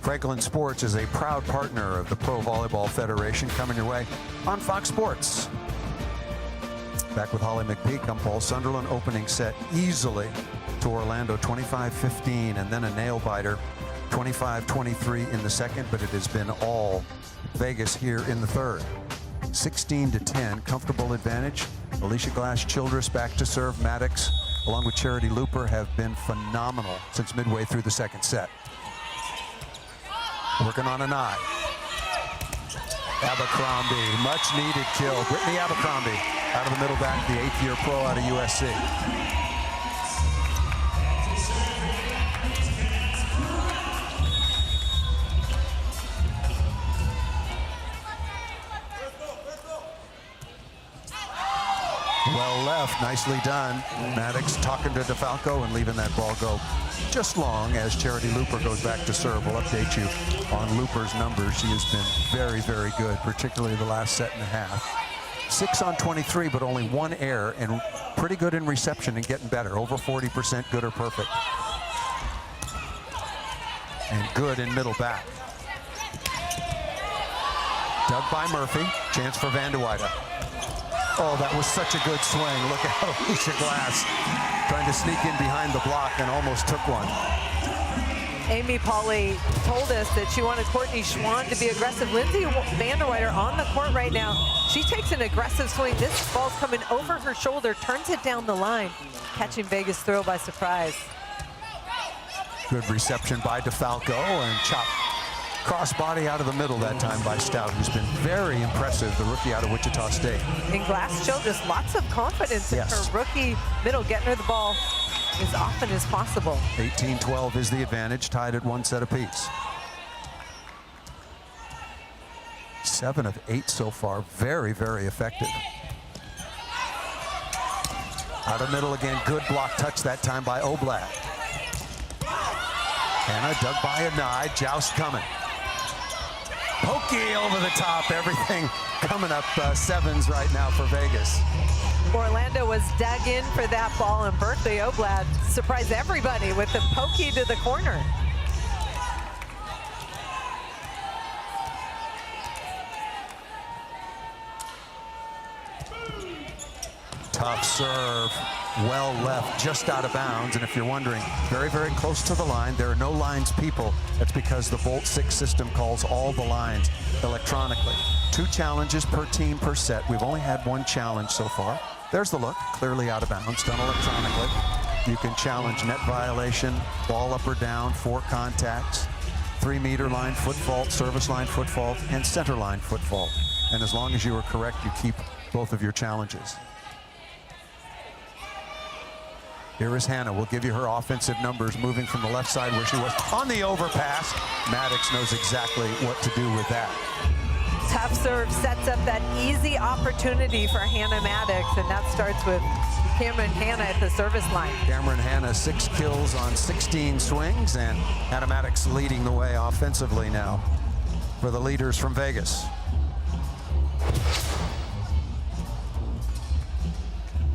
Franklin Sports is a proud partner of the Pro Volleyball Federation, coming your way on Fox Sports. Back with Holly McPeak, I'm Paul Sunderland. Opening set easily to Orlando, 25-15, and then a nail-biter, 25-23 in the second, but it has been all Vegas here in the third. 16-10, comfortable advantage. Alicia Glass-Childress back to serve. Maddox, along with Charity Looper, have been phenomenal since midway through the second set. Working on an eye. Abercrombie, much needed kill. Brittany Abercrombie out of the middle back, the 8th-year pro out of USC. Well left, nicely done. Maddox talking to DeFalco and leaving that ball go just long as Charity Looper goes back to serve. We'll update you on Looper's numbers. She has been very, very good, particularly the last set and a half. 6 on 23, but only 1 error, and pretty good in reception and getting better. Over 40% good or perfect. And good in middle back. Dug by Murphy. Chance for Van de Weyden. Oh, that was such a good swing. Look out, Alicia Glass trying to sneak in behind the block and almost took one. Amy Pauley told us that she wanted Courtney Schwann to be aggressive. Lindsay Van de Weyden on the court right now. She takes an aggressive swing. This ball's coming over her shoulder, turns it down the line, catching Vegas throw by surprise. Good reception by DeFalco and chop crossbody out of the middle that time by Stout, who's been very impressive, the rookie out of Wichita State. And Glass showed us lots of confidence in Yes. her rookie middle, getting her the ball as often as possible. 18-12 is the advantage, tied at 1 set apiece. 7 of 8 so far, very, very effective. Out of middle again, good block touch that time by Oblad. Hannah dug by Anai, joust coming. Pokey over the top, everything coming up 7s right now for Vegas. Orlando was dug in for that ball, and Berkeley Oblad surprised everybody with the pokey to the corner. Tough serve, well left, just out of bounds. And if you're wondering, very, very close to the line. There are no lines people. That's because the Bolt 6 system calls all the lines electronically. 2 challenges per team per set. We've only had 1 challenge so far. There's the look, clearly out of bounds, done electronically. You can challenge net violation, ball up or down, 4 contacts, 3-meter line foot fault, service line foot fault, and center line foot fault. And as long as you are correct, you keep both of your challenges. Here is Hannah. We'll give you her offensive numbers moving from the left side where she was on the overpass. Maddox knows exactly what to do with that. Tough serve sets up that easy opportunity for Hannah Maddox, and that starts with Cameron Hannah at the service line. Cameron Hannah, 6 kills on 16 swings, and Hannah Maddox leading the way offensively now for the leaders from Vegas.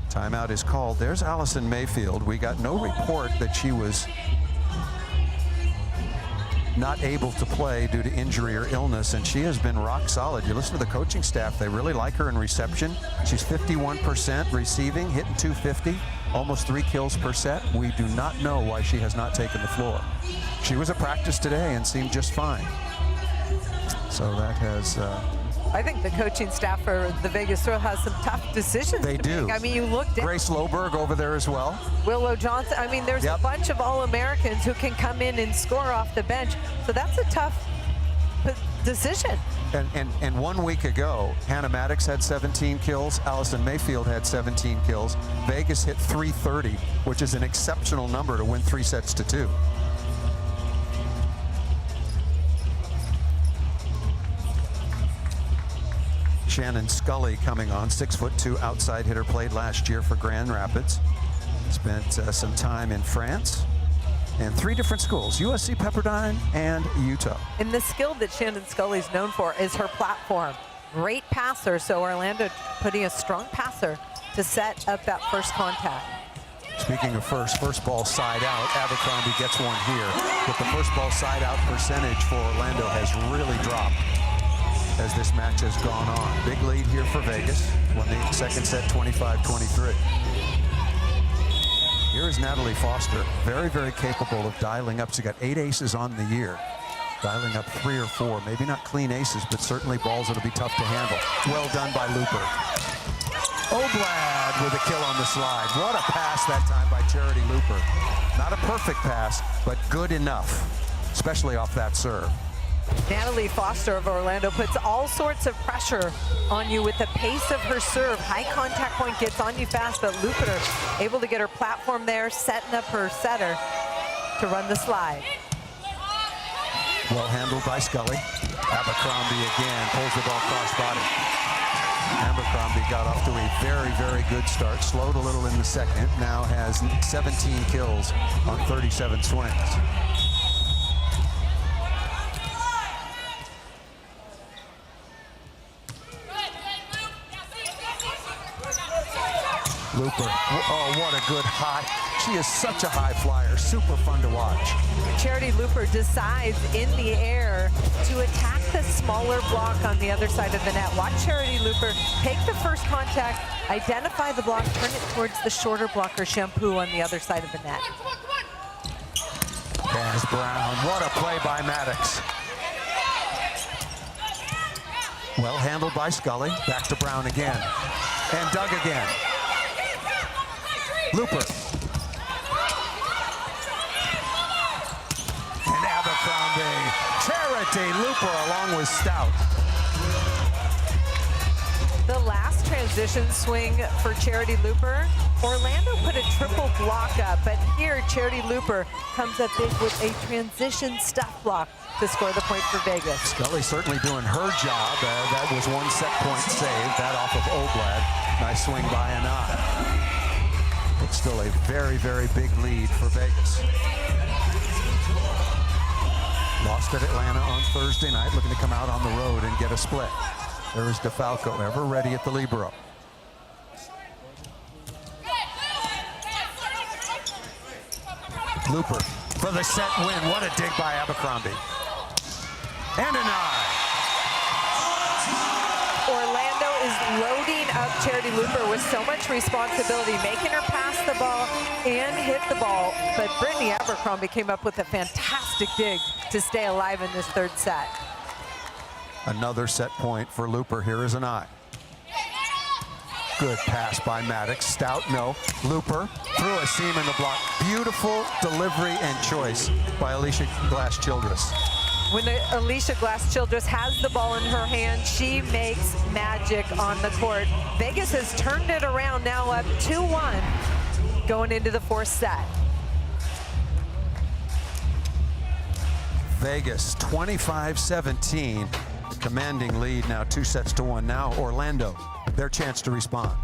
Timeout is called. There's Allison Mayfield. We got no report that she was not able to play due to injury or illness, and she has been rock solid. You listen to the coaching staff, they really like her in reception. She's 51% receiving, hitting 250, almost 3 kills per set. We do not know why she has not taken the floor. She was at practice today and seemed just fine. So that has I think the coaching staff for the Vegas Thrill has some tough decisions They to do. make. I mean, you look down. Grace Loberg over there as well. Willow Johnson. I mean, there's a bunch of All-Americans who can come in and score off the bench. So that's a tough decision. And 1 week ago, Hannah Maddox had 17 kills. Allison Mayfield had 17 kills. Vegas hit 330, which is an exceptional number to win 3 sets to 2. Shannon Scully coming on, 6'2" outside hitter, played last year for Grand Rapids. Spent some time in France and 3 different schools, USC, Pepperdine, and Utah. And the skill that Shannon Scully's known for is her platform. Great passer, so Orlando putting a strong passer to set up that first contact. Speaking of first ball side out, Abercrombie gets one here. But the first ball side out percentage for Orlando has really dropped as this match has gone on. Big lead here for Vegas. Won the second set 25-23. Here is Natalie Foster, very, very capable of dialing up. She's got 8 aces on the year. Dialing up 3 or 4, maybe not clean aces, but certainly balls that'll be tough to handle. Well done by Looper. Oblad with a kill on the slide. What a pass that time by Charity Looper. Not a perfect pass, but good enough, especially off that serve. Natalie Foster of Orlando puts all sorts of pressure on you with the pace of her serve. High contact point gets on you fast, but Lupiter able to get her platform there, setting up her setter to run the slide. Well handled by Scully. Abercrombie again pulls the ball cross-body. Abercrombie got off to a very, very good start. Slowed a little in the second. Now has 17 kills on 37 swings. Looper. Oh, what a good high. She is such a high flyer. Super fun to watch. Charity Looper decides in the air to attack the smaller block on the other side of the net. Watch Charity Looper take the first contact, identify the block, turn it towards the shorter blocker Shampoo on the other side of the net. Kaz Brown. What a play by Maddox. Well handled by Scully. Back to Brown again. And Doug again. Looper. And Abercrombie. Charity Looper along with Stout. The last transition swing for Charity Looper, Orlando put a triple block up, but here Charity Looper comes up big with a transition stuff block to score the point for Vegas. Scully certainly doing her job. That was one set point save. That off of Oblad. Nice swing by Anand. But still a very, very big lead for Vegas. Lost at Atlanta on Thursday night, looking to come out on the road and get a split. There is DeFalco, ever ready at the libero. Looper for the set win. What a dig by Abercrombie. And a nine. Orlando is loading up Charity Looper with so much responsibility, making her pass the ball and hit the ball. But Brittany Abercrombie came up with a fantastic dig to stay alive in this third set. Another set point for Looper. Here is an eye. Good pass by Maddox. Stout, no. Looper through a seam in the block. Beautiful delivery and choice by Alicia Glass-Childress. When Alicia Glass-Childress has the ball in her hand, she makes magic on the court. Vegas has turned it around, now up 2-1 going into the fourth set. Vegas 25-17, commanding lead now 2-1. Now Orlando, their chance to respond.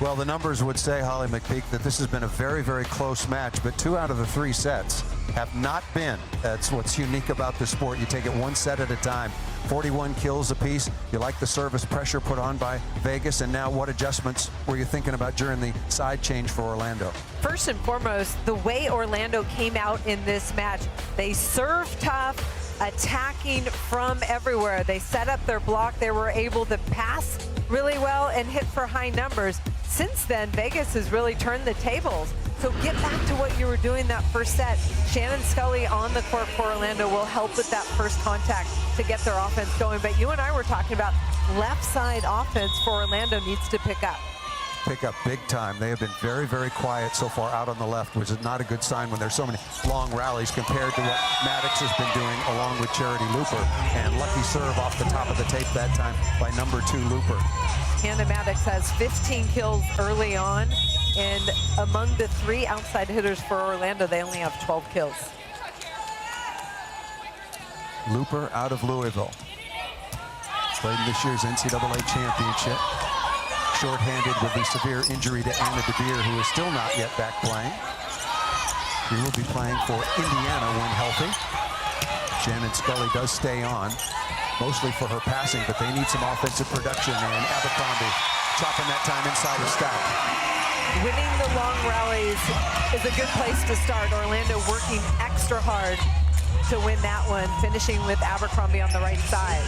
Well, the numbers would say, Holly McPeak, that this has been a very, very close match, but 2 out of the 3 sets have not been. That's what's unique about the sport. You take it 1 set at a time. 41 kills apiece. You like the service pressure put on by Vegas, and now what adjustments were you thinking about during the side change for Orlando? First and foremost, the way Orlando came out in this match, they served tough, attacking from everywhere. They set up their block. They were able to pass really well and hit for high numbers. Since then, Vegas has really turned the tables. So get back to what you were doing that first set. Shannon Scully on the court for Orlando will help with that first contact to get their offense going. But you and I were talking about left side offense for Orlando needs to pick up. Pick up big time. They have been very, very quiet so far out on the left, which is not a good sign when there's so many long rallies compared to what Maddox has been doing along with Charity Looper. And lucky serve off the top of the tape that time by number 2 Looper. Hannah Maddox has 15 kills early on, and among the 3 outside hitters for Orlando, they only have 12 kills. Looper out of Louisville. Played in this year's NCAA championship. Short-handed with the severe injury to Anna DeBeer, who is still not yet back playing. She will be playing for Indiana when healthy. Shannon Scully does stay on, mostly for her passing, but they need some offensive production, and Abercrombie chopping that time inside of Stout. Winning the long rallies is a good place to start. Orlando working extra hard to win that one, finishing with Abercrombie on the right side.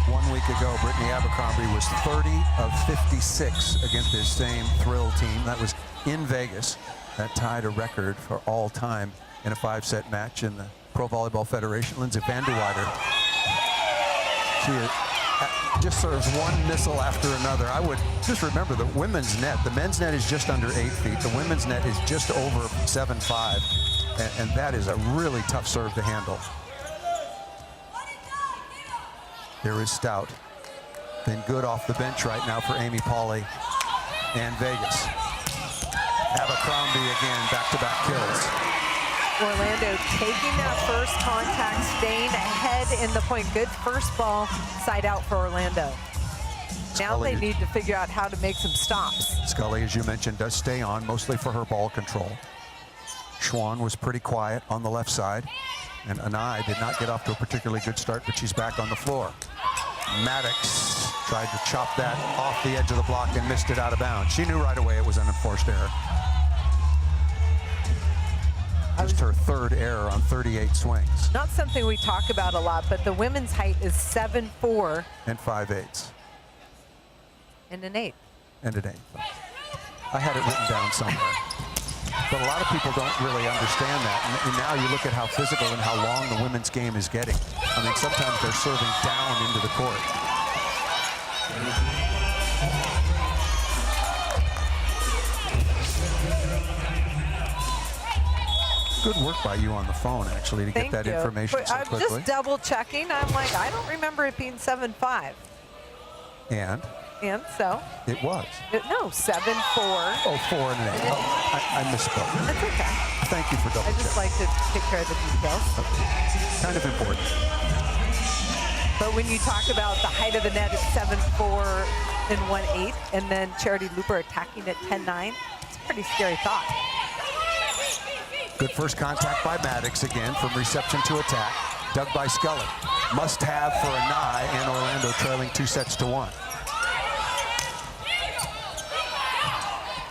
1 week ago, Brittany Abercrombie was 30 of 56 against this same Thrill team. That was in Vegas. That tied a record for all time in a 5-set match in the Pro Volleyball Federation. Lindsay Vanderweider, she just serves one missile after another. I would just remember the women's net. The men's net is just under 8 feet. The women's net is just over 7'5", and that is a really tough serve to handle. Here is Stout. Been good off the bench right now for Amy Pauley and Vegas. Abercrombie again, back-to-back kills. Orlando taking that first contact, staying ahead in the point. Good first ball, side out for Orlando. Now Scully, they need to figure out how to make some stops. Scully, as you mentioned, does stay on, mostly for her ball control. Schwann was pretty quiet on the left side, and Anai did not get off to a particularly good start, but she's back on the floor. Maddox tried to chop that off the edge of the block and missed it out of bounds. She knew right away it was an enforced error. Just her 3rd error on 38 swings. Not something we talk about a lot, but the women's height is 7'4". And 5/8. And an 8. And an 8. I had it written down somewhere. But a lot of people don't really understand that. And now you look at how physical and how long the women's game is getting. I mean, sometimes they're serving down into the court. Good work by you on the phone, actually, to get that information so quickly. I'm just double checking. I'm like, I don't remember it being 7'5". And So? it was. No, 7'4". Oh, 4 and an 8. Oh, I misspoke. That's okay. Thank you for double I just checking. like to take care of the details. Kind of important. But when you talk about the height of the net at 7'4" and 1'8", and then Charity Looper attacking at 10'9", it's a pretty scary thought. Good first contact by Maddox again, from reception to attack. Dug by Scully. Must have for Anai, and Orlando trailing 2-1.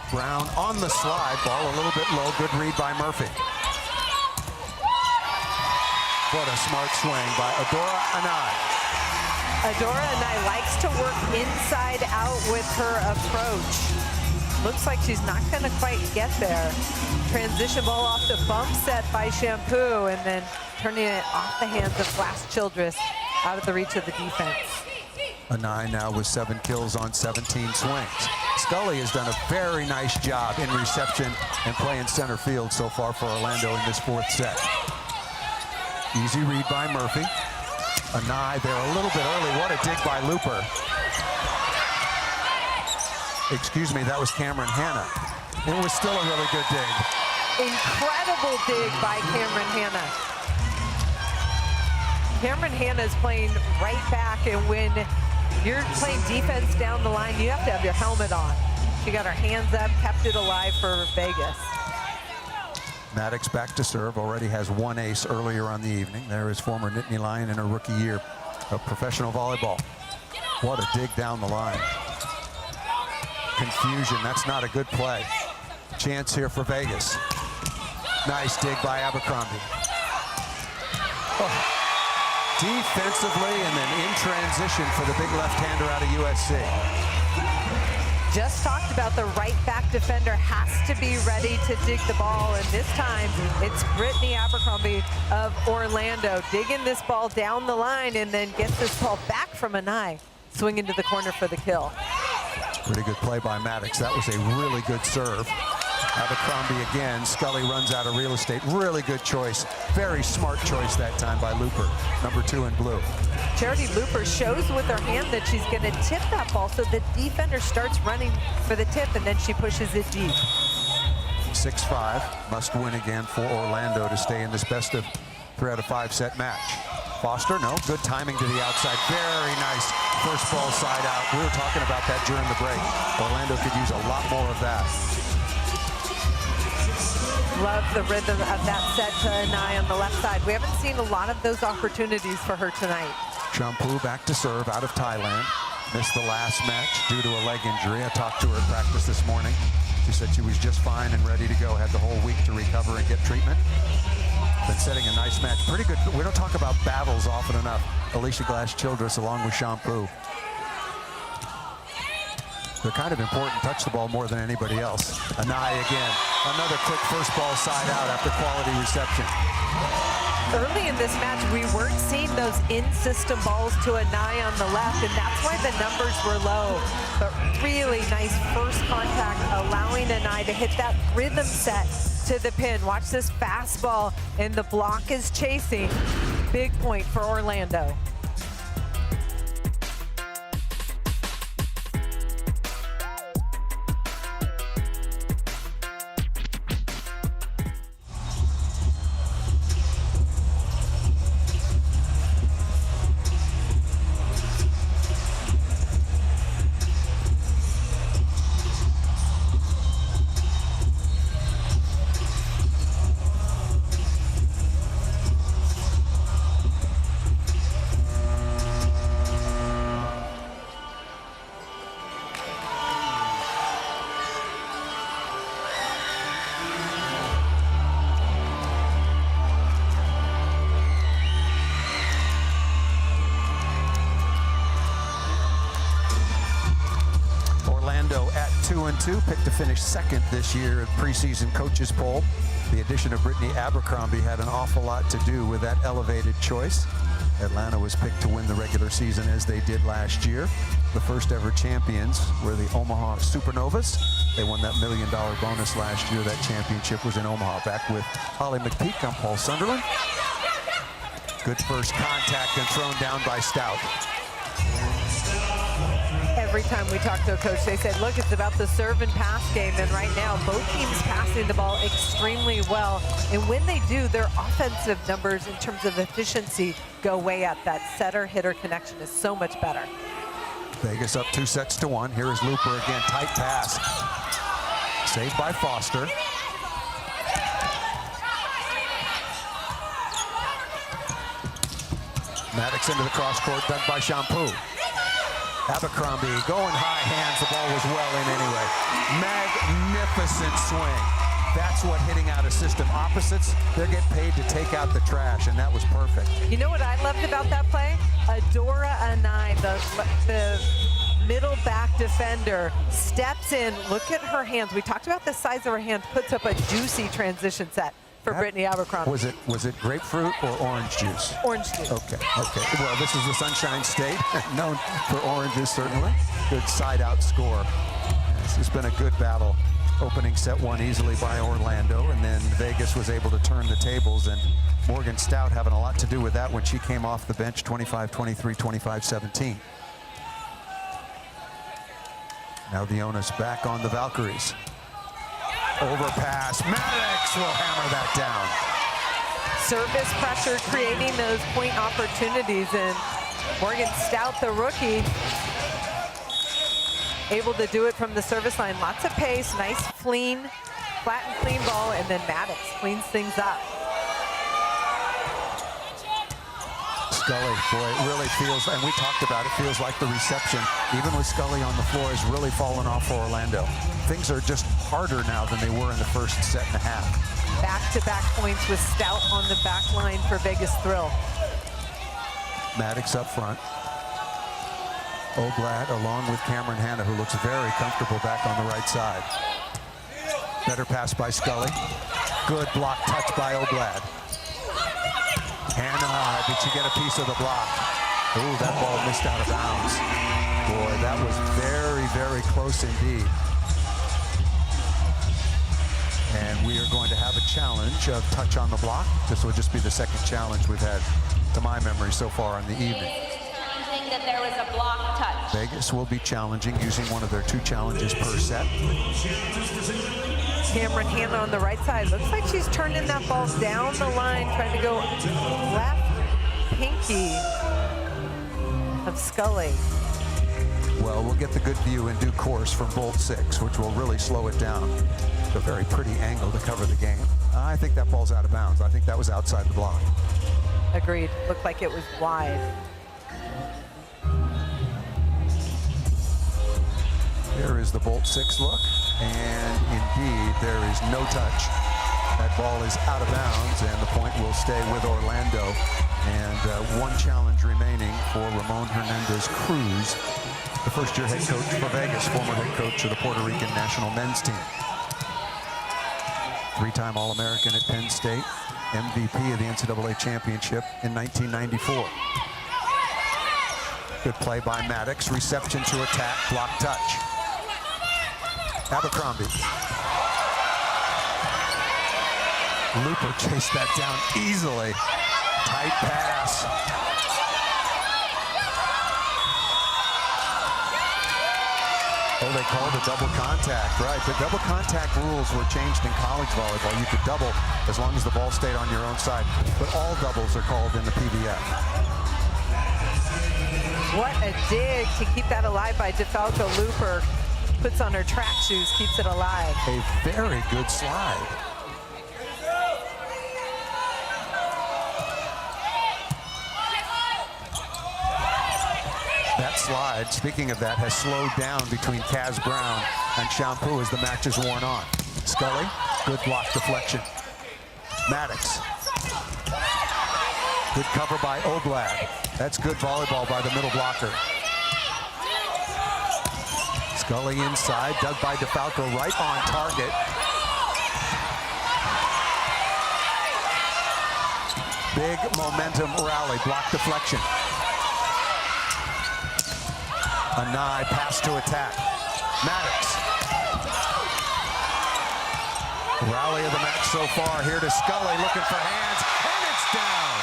Brown on the slide, ball a little bit low, good read by Murphy. What a smart swing by Adora Anai. Adora Anai likes to work inside out with her approach. Looks like she's not going to quite get there. Transition ball off the bump set by Shampoo, and then turning it off the hands of Glass Childress, out of the reach of the defense. Anai now with 7 kills on 17 swings. Scully has done a very nice job in reception and playing center field so far for Orlando in this 4th set. Easy read by Murphy. Anai there a little bit early. What a dig by Looper. Excuse me, that was Cameron Hanna. It was still a really good dig. Incredible dig by Cameron Hanna. Cameron Hanna is playing right back, and when you're playing defense down the line, you have to have your helmet on. She got her hands up, kept it alive for Vegas. Maddox back to serve, already has one ace earlier on the evening. There is former Nittany Lion in her rookie year of professional volleyball. What a dig down the line. Confusion, that's not a good play. Chance here for Vegas. Nice dig by Abercrombie. Oh. Defensively and then in transition for the big left-hander out of USC. Just talked about the right back defender has to be ready to dig the ball, and this time it's Brittany Abercrombie of Orlando digging this ball down the line and then gets this ball back from Anai, swing into the corner for the kill. Pretty good play by Maddox. That was a really good serve. Abercrombie again. Scully runs out of real estate. Really good choice. Very smart choice that time by Looper, number 2 in blue. Charity Looper shows with her hand that she's going to tip that ball, so the defender starts running for the tip, and then she pushes it deep. 6-5. Must win again for Orlando to stay in this best of 3 out of 5 set match. Foster, no, good timing to the outside. Very nice first ball side out. We were talking about that during the break. Orlando could use a lot more of that. Love the rhythm of that set to Anai on the left side. We haven't seen a lot of those opportunities for her tonight. Champu back to serve out of Thailand. Missed the last match due to a leg injury. I talked to her at practice this morning. She said she was just fine and ready to go. Had the whole week to recover and get treatment. Been setting a nice match. Pretty good. We don't talk about battles often enough. Alicia Glass-Childress along with Champu. They're kind of important. Touch the ball more than anybody else. Anai again. Another quick first ball side out after quality reception. Early in this match, we weren't seeing those in-system balls to Anai on the left, and that's why the numbers were low. But really nice first contact, allowing Anai to hit that rhythm set to the pin. Watch this fastball, and the block is chasing. Big point for Orlando. At 2-2, picked to finish second this year at preseason coaches poll. The addition of Brittany Abercrombie had an awful lot to do with that elevated choice. Atlanta was picked to win the regular season as they did last year. The first ever champions were the Omaha Supernovas. They won that $1 million bonus last year. That championship was in Omaha. Back with Holly McPeak, I'm Paul Sunderland. Good first contact and thrown down by Stout. Every time we talk to a coach, they said, look, it's about the serve and pass game. And right now, both teams passing the ball extremely well. And when they do, their offensive numbers in terms of efficiency go way up. That setter-hitter connection is so much better. Vegas up 2-1. Here is Looper again. Tight pass. Saved by Foster. Maddox into the cross court, dug by Champu. Abercrombie going high hands. The ball was well in anyway. Magnificent swing. That's what hitting out of system opposites. They get paid to take out the trash, and that was perfect. You know what I loved about that play? Adora Anai, the middle back defender, steps in. Look at her hands. We talked about the size of her hands. Puts up a juicy transition set for Brittany Abercrombie. Was it grapefruit or orange juice? Orange juice. Okay. Well, this is the Sunshine State, known for oranges certainly. Good side-out score. This has been a good battle. Opening set one easily by Orlando, and then Vegas was able to turn the tables, and Morgan Stout having a lot to do with that when she came off the bench, 25-23, 25-17. Now the onus back on the Valkyries. Overpass. Maddox will hammer that down. Service pressure creating those point opportunities, and Morgan Stout, the rookie, able to do it from the service line. Lots of pace, nice clean, flat and clean ball, and then Maddox cleans things up. Scully, boy, it really feels, and we talked about it, feels like the reception, even with Scully on the floor, has really fallen off for Orlando. Things are just harder now than they were in the first set and a half. Back-to-back points with Stout on the back line for Vegas Thrill. Maddox up front. Oblad along with Cameron Hanna, who looks very comfortable back on the right side. Better pass by Scully. Good block touch by Oblad. Hanna, did she get a piece of the block? Ooh, that ball missed out of bounds. Boy, that was very, very close indeed. And we are going to have a challenge of touch on the block. This will just be the second challenge we've had, to my memory, so far in the evening. Challenging that there was a block touch. Vegas will be challenging using one of their 2 challenges per set. Cameron Hanna on the right side. Looks like she's turning that ball down the line, trying to go left pinky of Scully. Well, we'll get the good view in due course from Bolt 6, which will really slow it down. It's a very pretty angle to cover the game. I think that ball's out of bounds. I think that was outside the block. Agreed. Looked like it was wide. There is the Bolt 6 look, and indeed there is no touch. That ball is out of bounds, and the point will stay with Orlando. And 1 challenge remaining for Ramon Hernandez Cruz, the first-year head coach for Vegas, former head coach of the Puerto Rican national men's team. 3-time All-American at Penn State, MVP of the NCAA championship in 1994. Good play by Maddox, reception to attack, block touch. Abercrombie. Looper chased that down easily. Tight pass. Oh, they called a double contact, right. The double contact rules were changed in college volleyball. You could double as long as the ball stayed on your own side, but all doubles are called in the PVF. What a dig to keep that alive by DeFalco. Looper puts on her track shoes, keeps it alive. A very good slide. That slide, speaking of that, has slowed down between Kaz Brown and Shampoo as the match is worn on. Scully, good block deflection. Maddox. Good cover by Oblad. That's good volleyball by the middle blocker. Scully inside, dug by DeFalco, right on target. Big momentum rally, block deflection. Anai, pass to attack. Maddox. Rally of the match so far. Here to Scully, looking for hands, and it's down.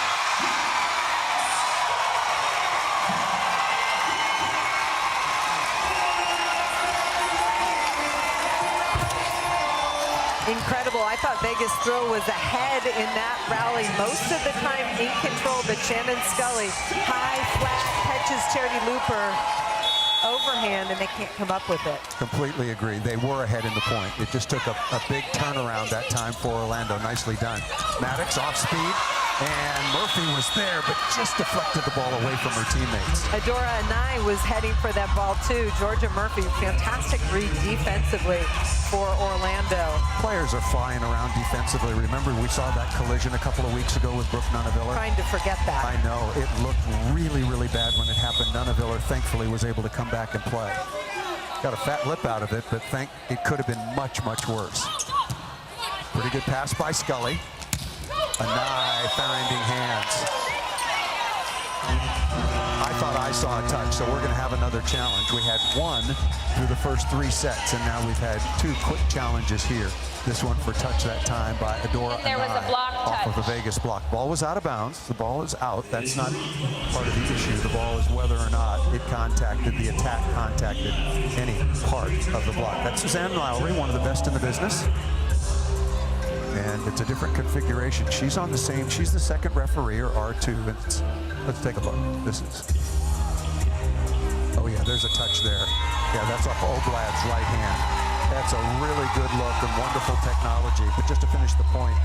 Incredible. I thought Vegas Thrill was ahead in that rally most of the time, in control, but Shannon Scully, high, flat, catches Charity Looper overhand, and they can't come up with it. Completely agree. They were ahead in the point. It just took a big turnaround that time for Orlando. Nicely done. Maddox off speed, and Murphy was there, but just deflected the ball away from her teammates. Adora Anai was heading for that ball too. Georgia Murphy, fantastic read defensively for Orlando. Players are flying around defensively. Remember, we saw that collision a couple of weeks ago with Brooke Nunaviller? Trying to forget that. I know. It looked really, really bad when it happened. Nunaviller, thankfully, was able to come back and play. Got a fat lip out of it, but it could have been much, much worse. Pretty good pass by Scully. Anai finding hands. I thought I saw a touch, so we're going to have another challenge. We had 1 through the first 3 sets, and now we've had 2 quick challenges here. This one for touch that time by Adora There was a block off touch. of the Vegas block. Ball was out of bounds. The ball is out. That's not part of the issue. The ball is whether or not it contacted, the attack contacted any part of the block. That's Suzanne Lowry, one of the best in the business. And it's a different configuration. She's on the same, she's the second referee, or R2. Let's take a look. This is, oh yeah, there's a touch there. Yeah, that's off Oblad's right hand. That's a really good look and wonderful technology. But just to finish the point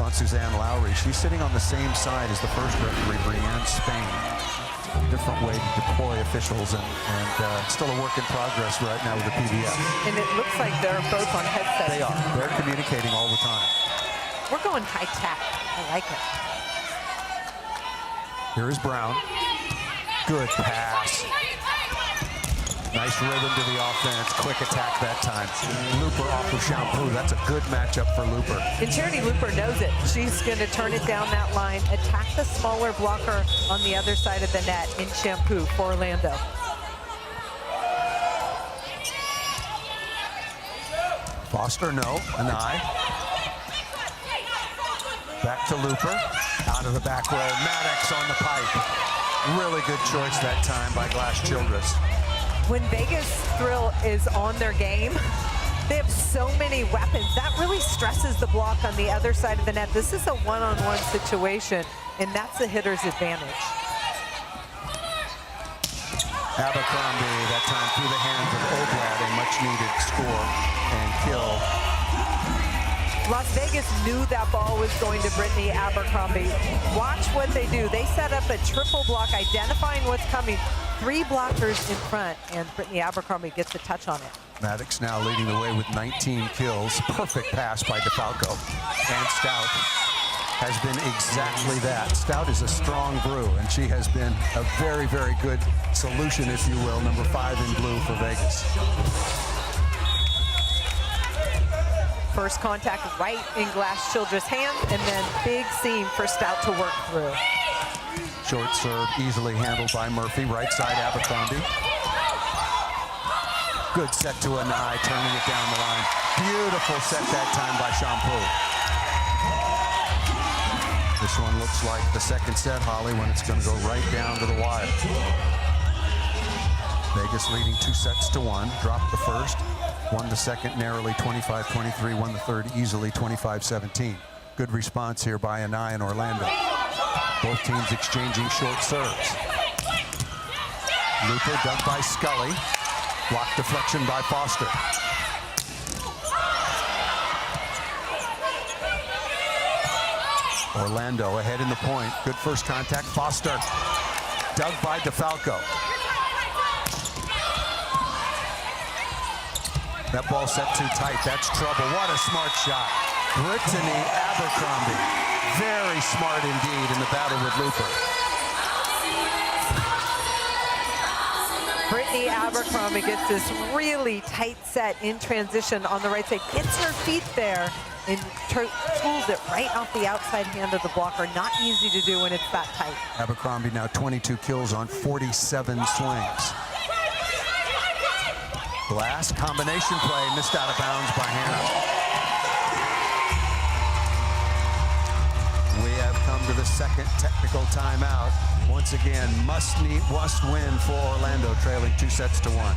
on Suzanne Lowry, she's sitting on the same side as the first referee, Brianne Spain. Different way to deploy officials, and still a work in progress right now with the PVF. And it looks like they're both on headsets. They are. They're communicating all the time. We're going high tech. I like it. Here is Brown. Good pass. Nice rhythm to the offense. Quick attack that time. Looper off of Shampoo. That's a good matchup for Looper. And Charity Looper knows it. She's going to turn it down that line, attack the smaller blocker on the other side of the net in Shampoo for Orlando. Foster, no. Anai. Back to Looper. Out of the back row. Maddox on the pipe. Really good choice that time by Glass Childress. When Vegas Thrill is on their game, they have so many weapons. That really stresses the block on the other side of the net. This is a one-on-one situation, and that's the hitter's advantage. Abercrombie, that time through the hands of Oblad, a much-needed score and kill. Las Vegas knew that ball was going to Brittany Abercrombie. Watch what they do. They set up a triple block, identifying what's coming. 3 blockers in front, and Brittany Abercrombie gets a touch on it. Maddox now leading the way with 19 kills. Perfect pass by DeFalco. And Stout has been exactly that. Stout is a strong brew, and she has been a very, very good solution, if you will, number 5 in blue for Vegas. First contact right in Glass Childress' hand, and then big seam for Stout to work through. Short serve, easily handled by Murphy. Right side, Abercrombie. Good set to Anai, turning it down the line. Beautiful set that time by Shampoo. This one looks like the second set, Holly, when it's going to go right down to the wire. Vegas leading 2-1. Dropped the first. Won the second narrowly, 25-23. Won the third easily, 25-17. Good response here by Anai and Orlando. Both teams exchanging short serves. Looper dug by Scully. Block deflection by Foster. Orlando ahead in the point. Good first contact. Foster dug by DeFalco. That ball set too tight. That's trouble. What a smart shot. Brittany Abercrombie. Very smart indeed in the battle with Looper. Brittany Abercrombie gets this really tight set in transition on the right side, gets her feet there, and tools it right off the outside hand of the blocker. Not easy to do when it's that tight. Abercrombie now 22 kills on 47 swings. Glass combination play, missed out of bounds by Hannah. We have come to the second technical timeout. Once again, must win for Orlando, trailing 2-1.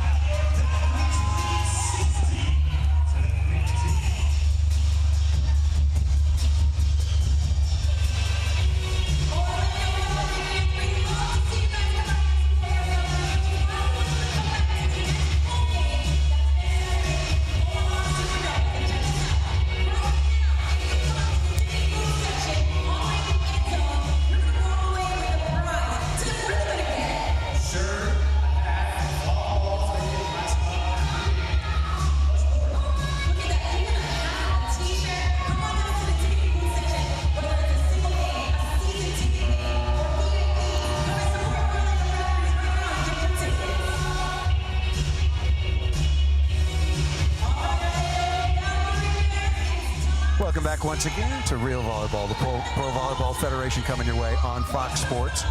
Welcome back once again to Real Volleyball, the Pro Volleyball Federation coming your way on Fox Sports.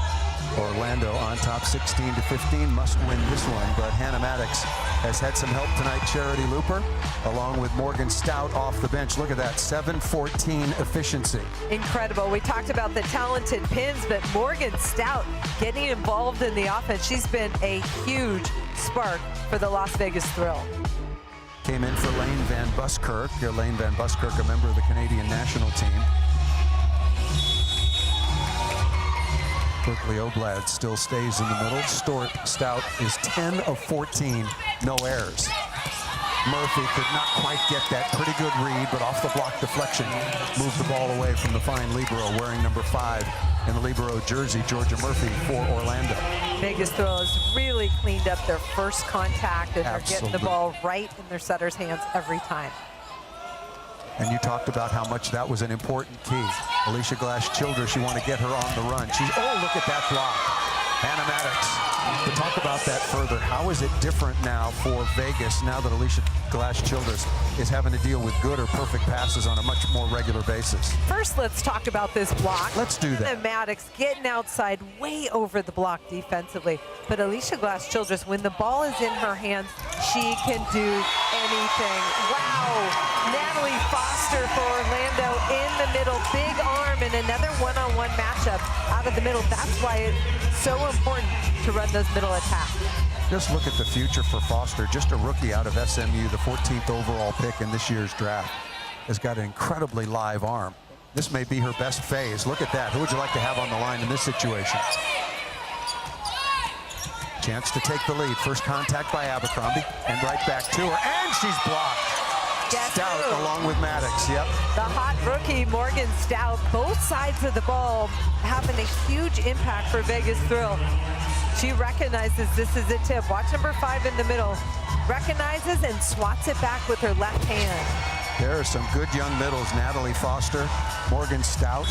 Orlando on top 16-15, must win this one, but Hannah Maddox has had some help tonight. Charity Looper, along with Morgan Stout off the bench. Look at that, 7-14 efficiency. Incredible. We talked about the talented pins, but Morgan Stout getting involved in the offense. She's been a huge spark for the Las Vegas Thrill. Came in for Lane Van Buskirk. Lane Van Buskirk, a member of the Canadian national team. Berkeley Oblad still stays in the middle. Stout is 10 of 14, no errors. Murphy could not quite get that pretty good read, but off the block deflection, moved the ball away from the fine libero wearing number 5 in the libero jersey, Georgia Murphy for Orlando. Vegas throw has really cleaned up their first contact, and they're getting the Absolutely. ball right in their setter's hands every time. And you talked about how much that was an important key. Alicia Glass-Childress, you want to get her on the run. Oh, look at that block. Hannah Maddox. To talk about that further, how is it different now for Vegas now that Alicia Glass-Childress is having to deal with good or perfect passes on a much more regular basis? First, let's talk about this block. Let's do that. Hannah Maddox getting outside way over the block defensively. But Alicia Glass-Childress, when the ball is in her hands, she can do anything. Wow. Natalie Foster for Orlando in the middle. Big arm and another one-on-one matchup out of the middle. That's why it's so important to run those middle attacks. Just look at the future for Foster. Just a rookie out of SMU, the 14th overall pick in this year's draft. Has got an incredibly live arm. This may be her best phase. Look at that. Who would you like to have on the line in this situation? Chance to take the lead. First contact by Abercrombie, and right back to her, and she's blocked. Stout along with Maddox, yep. The hot rookie, Morgan Stout, both sides of the ball having a huge impact for Vegas Thrill. She recognizes this is a tip. Watch number 5 in the middle. Recognizes and swats it back with her left hand. There are some good young middles. Natalie Foster, Morgan Stout.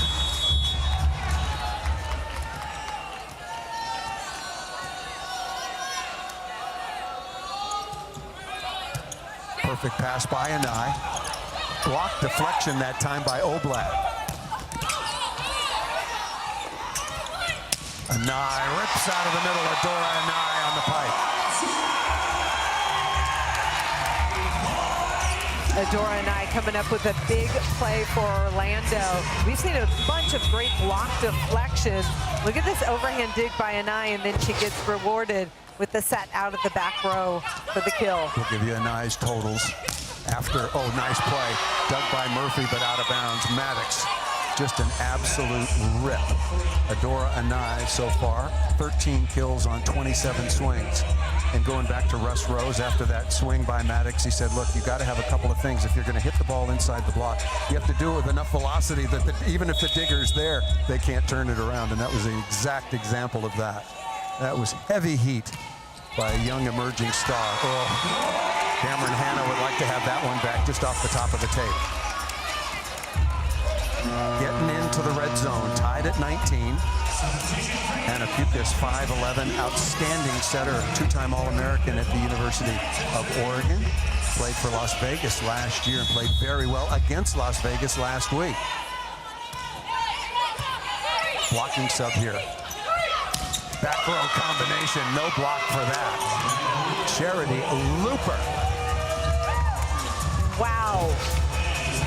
Perfect pass by Anai. Block deflection that time by Oblad. Anai rips out of the middle. Adora Anai on the pipe. Adora Anai coming up with a big play for Orlando. We've seen a bunch of great block deflections. Look at this overhand dig by Anai, and then she gets rewarded with the set out of the back row for the kill. We'll give you Anai's totals after, oh, nice play. Dug by Murphy, but out of bounds. Maddox, just an absolute rip. Adora Anai so far, 13 kills on 27 swings. And going back to Russ Rose after that swing by Maddox, he said, look, you got to have a couple of things. If you're going to hit the ball inside the block, you have to do it with enough velocity that even if the digger's there, they can't turn it around. And that was the exact example of that. That was heavy heat by a young emerging star. Oh, Cameron Hanna would like to have that one back just off the top of the tape. Getting into the red zone, tied at 19. Anna Pukas, 5'11", outstanding setter, two-time All-American at the University of Oregon. Played for Las Vegas last year and played very well against Las Vegas last week. Blocking sub here. Back row combination, no block for that. Charity Looper. Wow.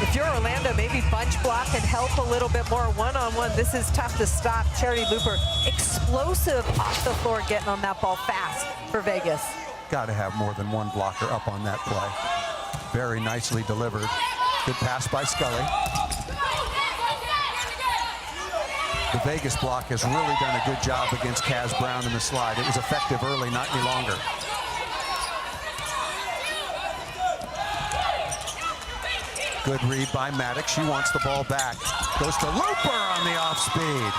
If you're Orlando, maybe bunch block and help a little bit more one-on-one. This is tough to stop. Charity Looper, explosive off the floor, getting on that ball fast for Vegas. Got to have more than one blocker up on that play. Very nicely delivered. Good pass by Scully. The Vegas block has really done a good job against Kaz Brown in the slide. It was effective early, not any longer. Good read by Maddox. She wants the ball back. Goes to Looper on the off speed.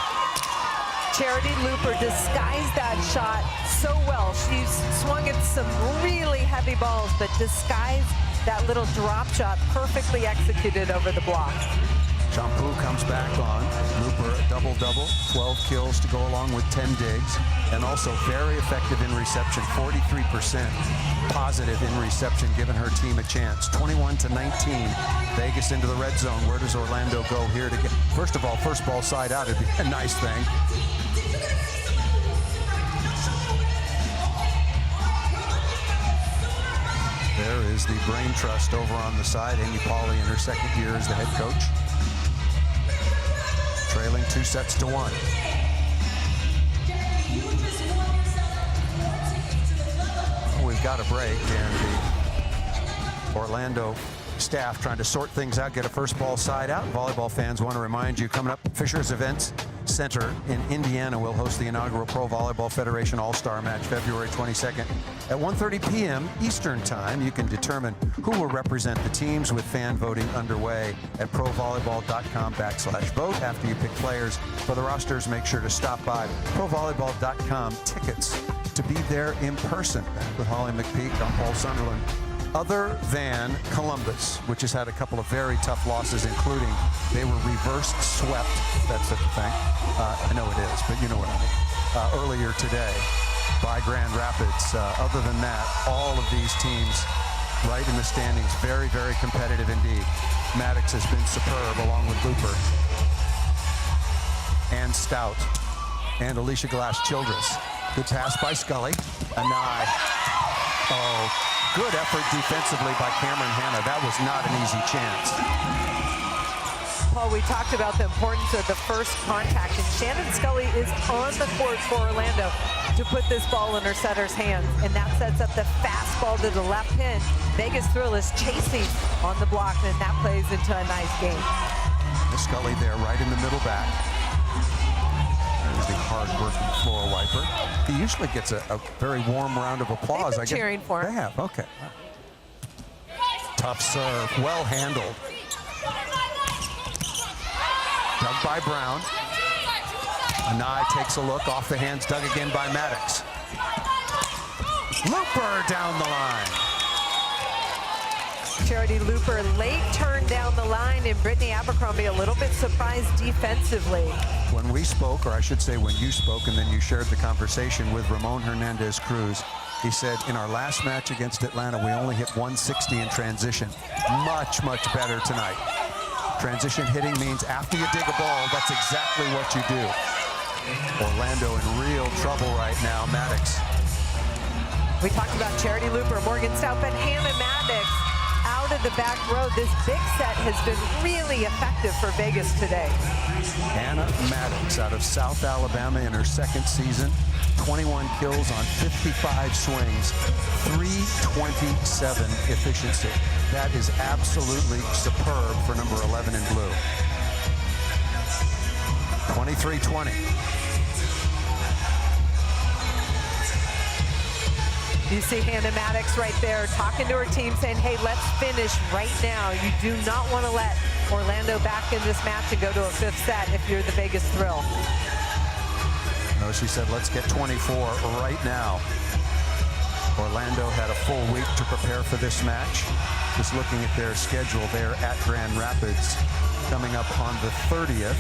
Charity Looper disguised that shot so well. She's swung at some really heavy balls, but disguised that little drop shot, perfectly executed over the block. Shampoo comes back on. Looper double-double, 12 kills to go along with 10 digs, and also very effective in reception, 43% positive in reception, giving her team a chance. 21-19, Vegas into the red zone. Where does Orlando go here to get? First of all, first ball side out, it'd be a nice thing. There is the brain trust over on the side. Amy Pauley in her second year as the head coach. Trailing 2-1. We've got a break, and the Orlando staff trying to sort things out, get a first ball side out. Volleyball fans want to remind you, coming up, Fisher's Events Center in Indiana will host the inaugural Pro Volleyball Federation All-Star Match February 22nd at 1:30 p.m. Eastern Time. You can determine who will represent the teams with fan voting underway at provolleyball.com/vote. After you pick players for the rosters, make sure to stop by provolleyball.com tickets to be there in person. Back with Holly McPeak, I'm Paul Sunderland. Other than Columbus, which has had a couple of very tough losses, including they were reverse swept, if that's such a thing. I know it is, but you know what I mean. Earlier today by Grand Rapids. Other than that, all of these teams right in the standings, very, very competitive indeed. Maddox has been superb along with Looper and Stout and Alicia Glass-Childress. Good pass by Scully. Anai. Oh, good effort defensively by Cameron Hanna. That was not an easy chance. Paul, we talked about the importance of the first contact, and Shannon Scully is on the court for Orlando to put this ball in her setter's hands, and that sets up the fastball to the left pin. Vegas Thrill is chasing on the block, and that plays into a nice game. Scully there right in the middle back. There's the hard-working floor wiper. He usually gets a very warm round of applause. They've been cheering for him. They have, okay. Tough serve, well handled. Dug by Brown. Anai takes a look, off the hands, dug again by Maddox. Looper down the line. Charity Looper late turn down the line, and Brittany Abercrombie a little bit surprised defensively. When we spoke, or I should say when you spoke, and then you shared the conversation with Ramon Hernandez-Cruz, he said, in our last match against Atlanta, we only hit 160 in transition. Much, much better tonight. Transition hitting means after you dig a ball, that's exactly what you do. Orlando in real trouble right now. Maddox. We talked about Charity Looper, Morgan Stout, but Hannah Maddox out of the back row. This big set has been really effective for Vegas today. Hannah Maddox out of South Alabama in her second season. 21 kills on 55 swings, 327 efficiency. That is absolutely superb for number 11 in blue. 23-20. You see Hannah Maddox right there talking to her team saying, hey, let's finish right now. You do not want to let Orlando back in this match and go to a fifth set if you're the Vegas Thrill. No, she said, let's get 24 right now. Orlando had a full week to prepare for this match. Just looking at their schedule, they're at Grand Rapids coming up on the 30th.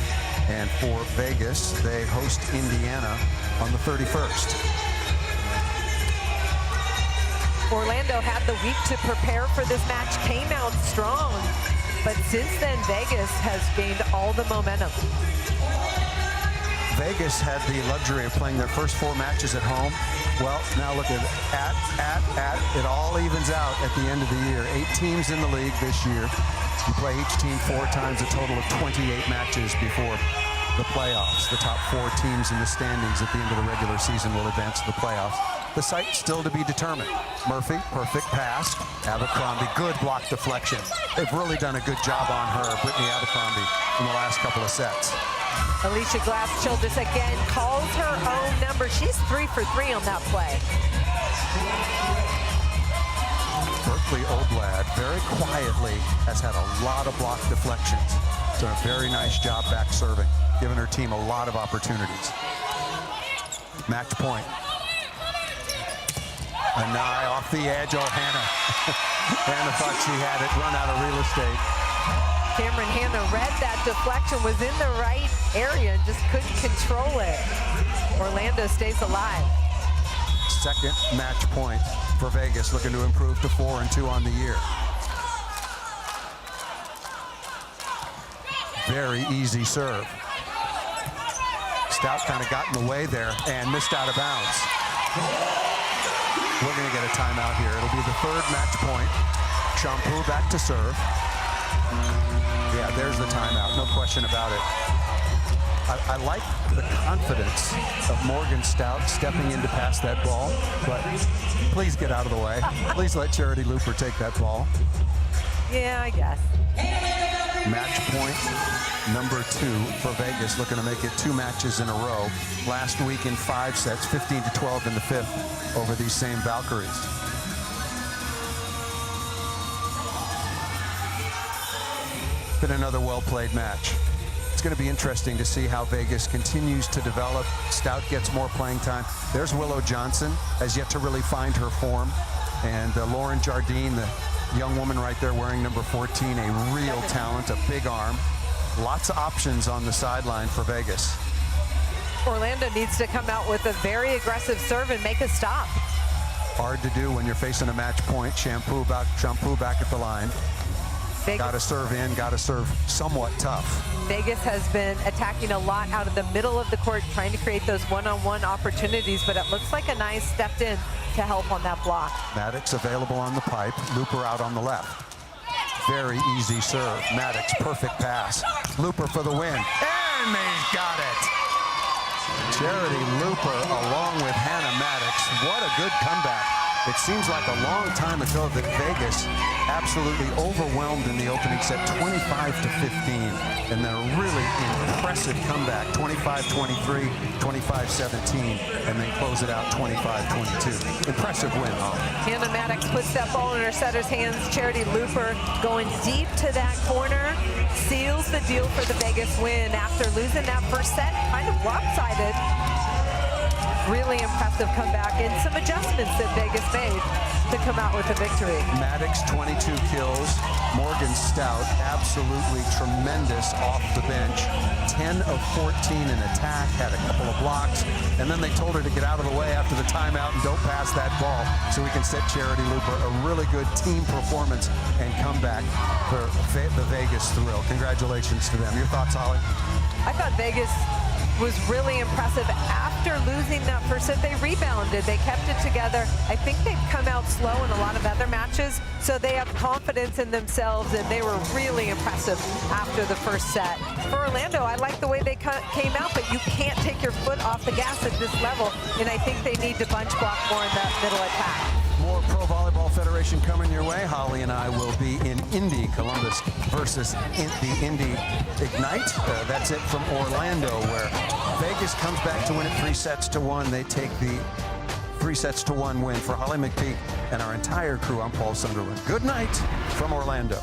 And for Vegas, they host Indiana on the 31st. Orlando had the week to prepare for this match, came out strong. But since then, Vegas has gained all the momentum. Vegas had the luxury of playing their first 4 matches at home. Well, now look at it all evens out at the end of the year. 8 teams in the league this year. You play each team 4 times, a total of 28 matches before the playoffs. The top 4 teams in the standings at the end of the regular season will advance to the playoffs. The site still to be determined. Murphy, perfect pass. Abercrombie, good block deflection. They've really done a good job on her, Brittany Abercrombie, in the last couple of sets. Alicia Glass-Childress again calls her own number. She's 3 for 3 on that play. Berkeley Oblad, very quietly, has had a lot of block deflections. Done a very nice job back serving, giving her team a lot of opportunities. Match point. Anai off the edge. Oh, Hannah. Hannah thought she had it, run out of real estate. Cameron Hanna read that deflection, was in the right area and just couldn't control it. Orlando stays alive. Second match point for Vegas, looking to improve to 4-2 on the year. Very easy serve. Stout kind of got in the way there and missed out of bounds. We're going to get a timeout here. It'll be the 3rd match point. Shampoo back to serve. Yeah, there's the timeout, no question about it. I like the confidence of Morgan Stout stepping in to pass that ball, but please get out of the way. Please let Charity Looper take that ball. Yeah, I guess. Match point number 2 for Vegas, looking to make it 2 matches in a row. Last week in 5 sets, 15-12 in the 5th over these same Valkyries. Been another well-played match. It's going to be interesting to see how Vegas continues to develop. Stout gets more playing time. There's Willow Johnson, has yet to really find her form. And Lauren Jardine, the young woman right there wearing number 14, a real talent, a big arm. Lots of options on the sideline for Vegas. Orlando needs to come out with a very aggressive serve and make a stop. Hard to do when you're facing a match point. Shampoo back at the line. Got to serve in, got to serve somewhat tough. Vegas has been attacking a lot out of the middle of the court, trying to create those one-on-one opportunities, but it looks like a nice stepped in to help on that block. Maddox available on the pipe, Looper out on the left. Very easy serve. Maddox, perfect pass. Looper for the win, and they've got it. Charity Looper along with Hannah Maddox. What a good comeback. It seems like a long time ago that Vegas absolutely overwhelmed in the opening set, 25-15, and then a really impressive comeback, 25-23, 25-17, and then close it out 25-22. Impressive win, Holly. Hannah Maddox puts that ball in her setter's hands. Charity Looper going deep to that corner, seals the deal for the Vegas win after losing that first set, kind of lopsided. Really impressive comeback and some adjustments that Vegas made to come out with a victory. Maddox, 22 kills. Morgan Stout, absolutely tremendous off the bench. 10 of 14 in attack, had a couple of blocks, and then they told her to get out of the way after the timeout and don't pass that ball so we can set Charity Looper. A really good team performance and comeback for the Vegas Thrill. Congratulations to them. Your thoughts, Holly? I thought Vegas was really impressive. After losing that first set, they rebounded. They kept it together. I think they've come out slow in a lot of other matches, so they have confidence in themselves, and they were really impressive after the first set. For Orlando, I like the way they came out, but you can't take your foot off the gas at this level, and I think they need to bunch block more in that middle attack. More Pro Volleyball Federation coming your way. Holly and I will be in Indy, Columbus versus the Indy Ignite. That's it from Orlando, where Vegas comes back to win it 3-1. They take the 3-1 win. For Holly McPeak and our entire crew, I'm Paul Sunderland. Good night from Orlando.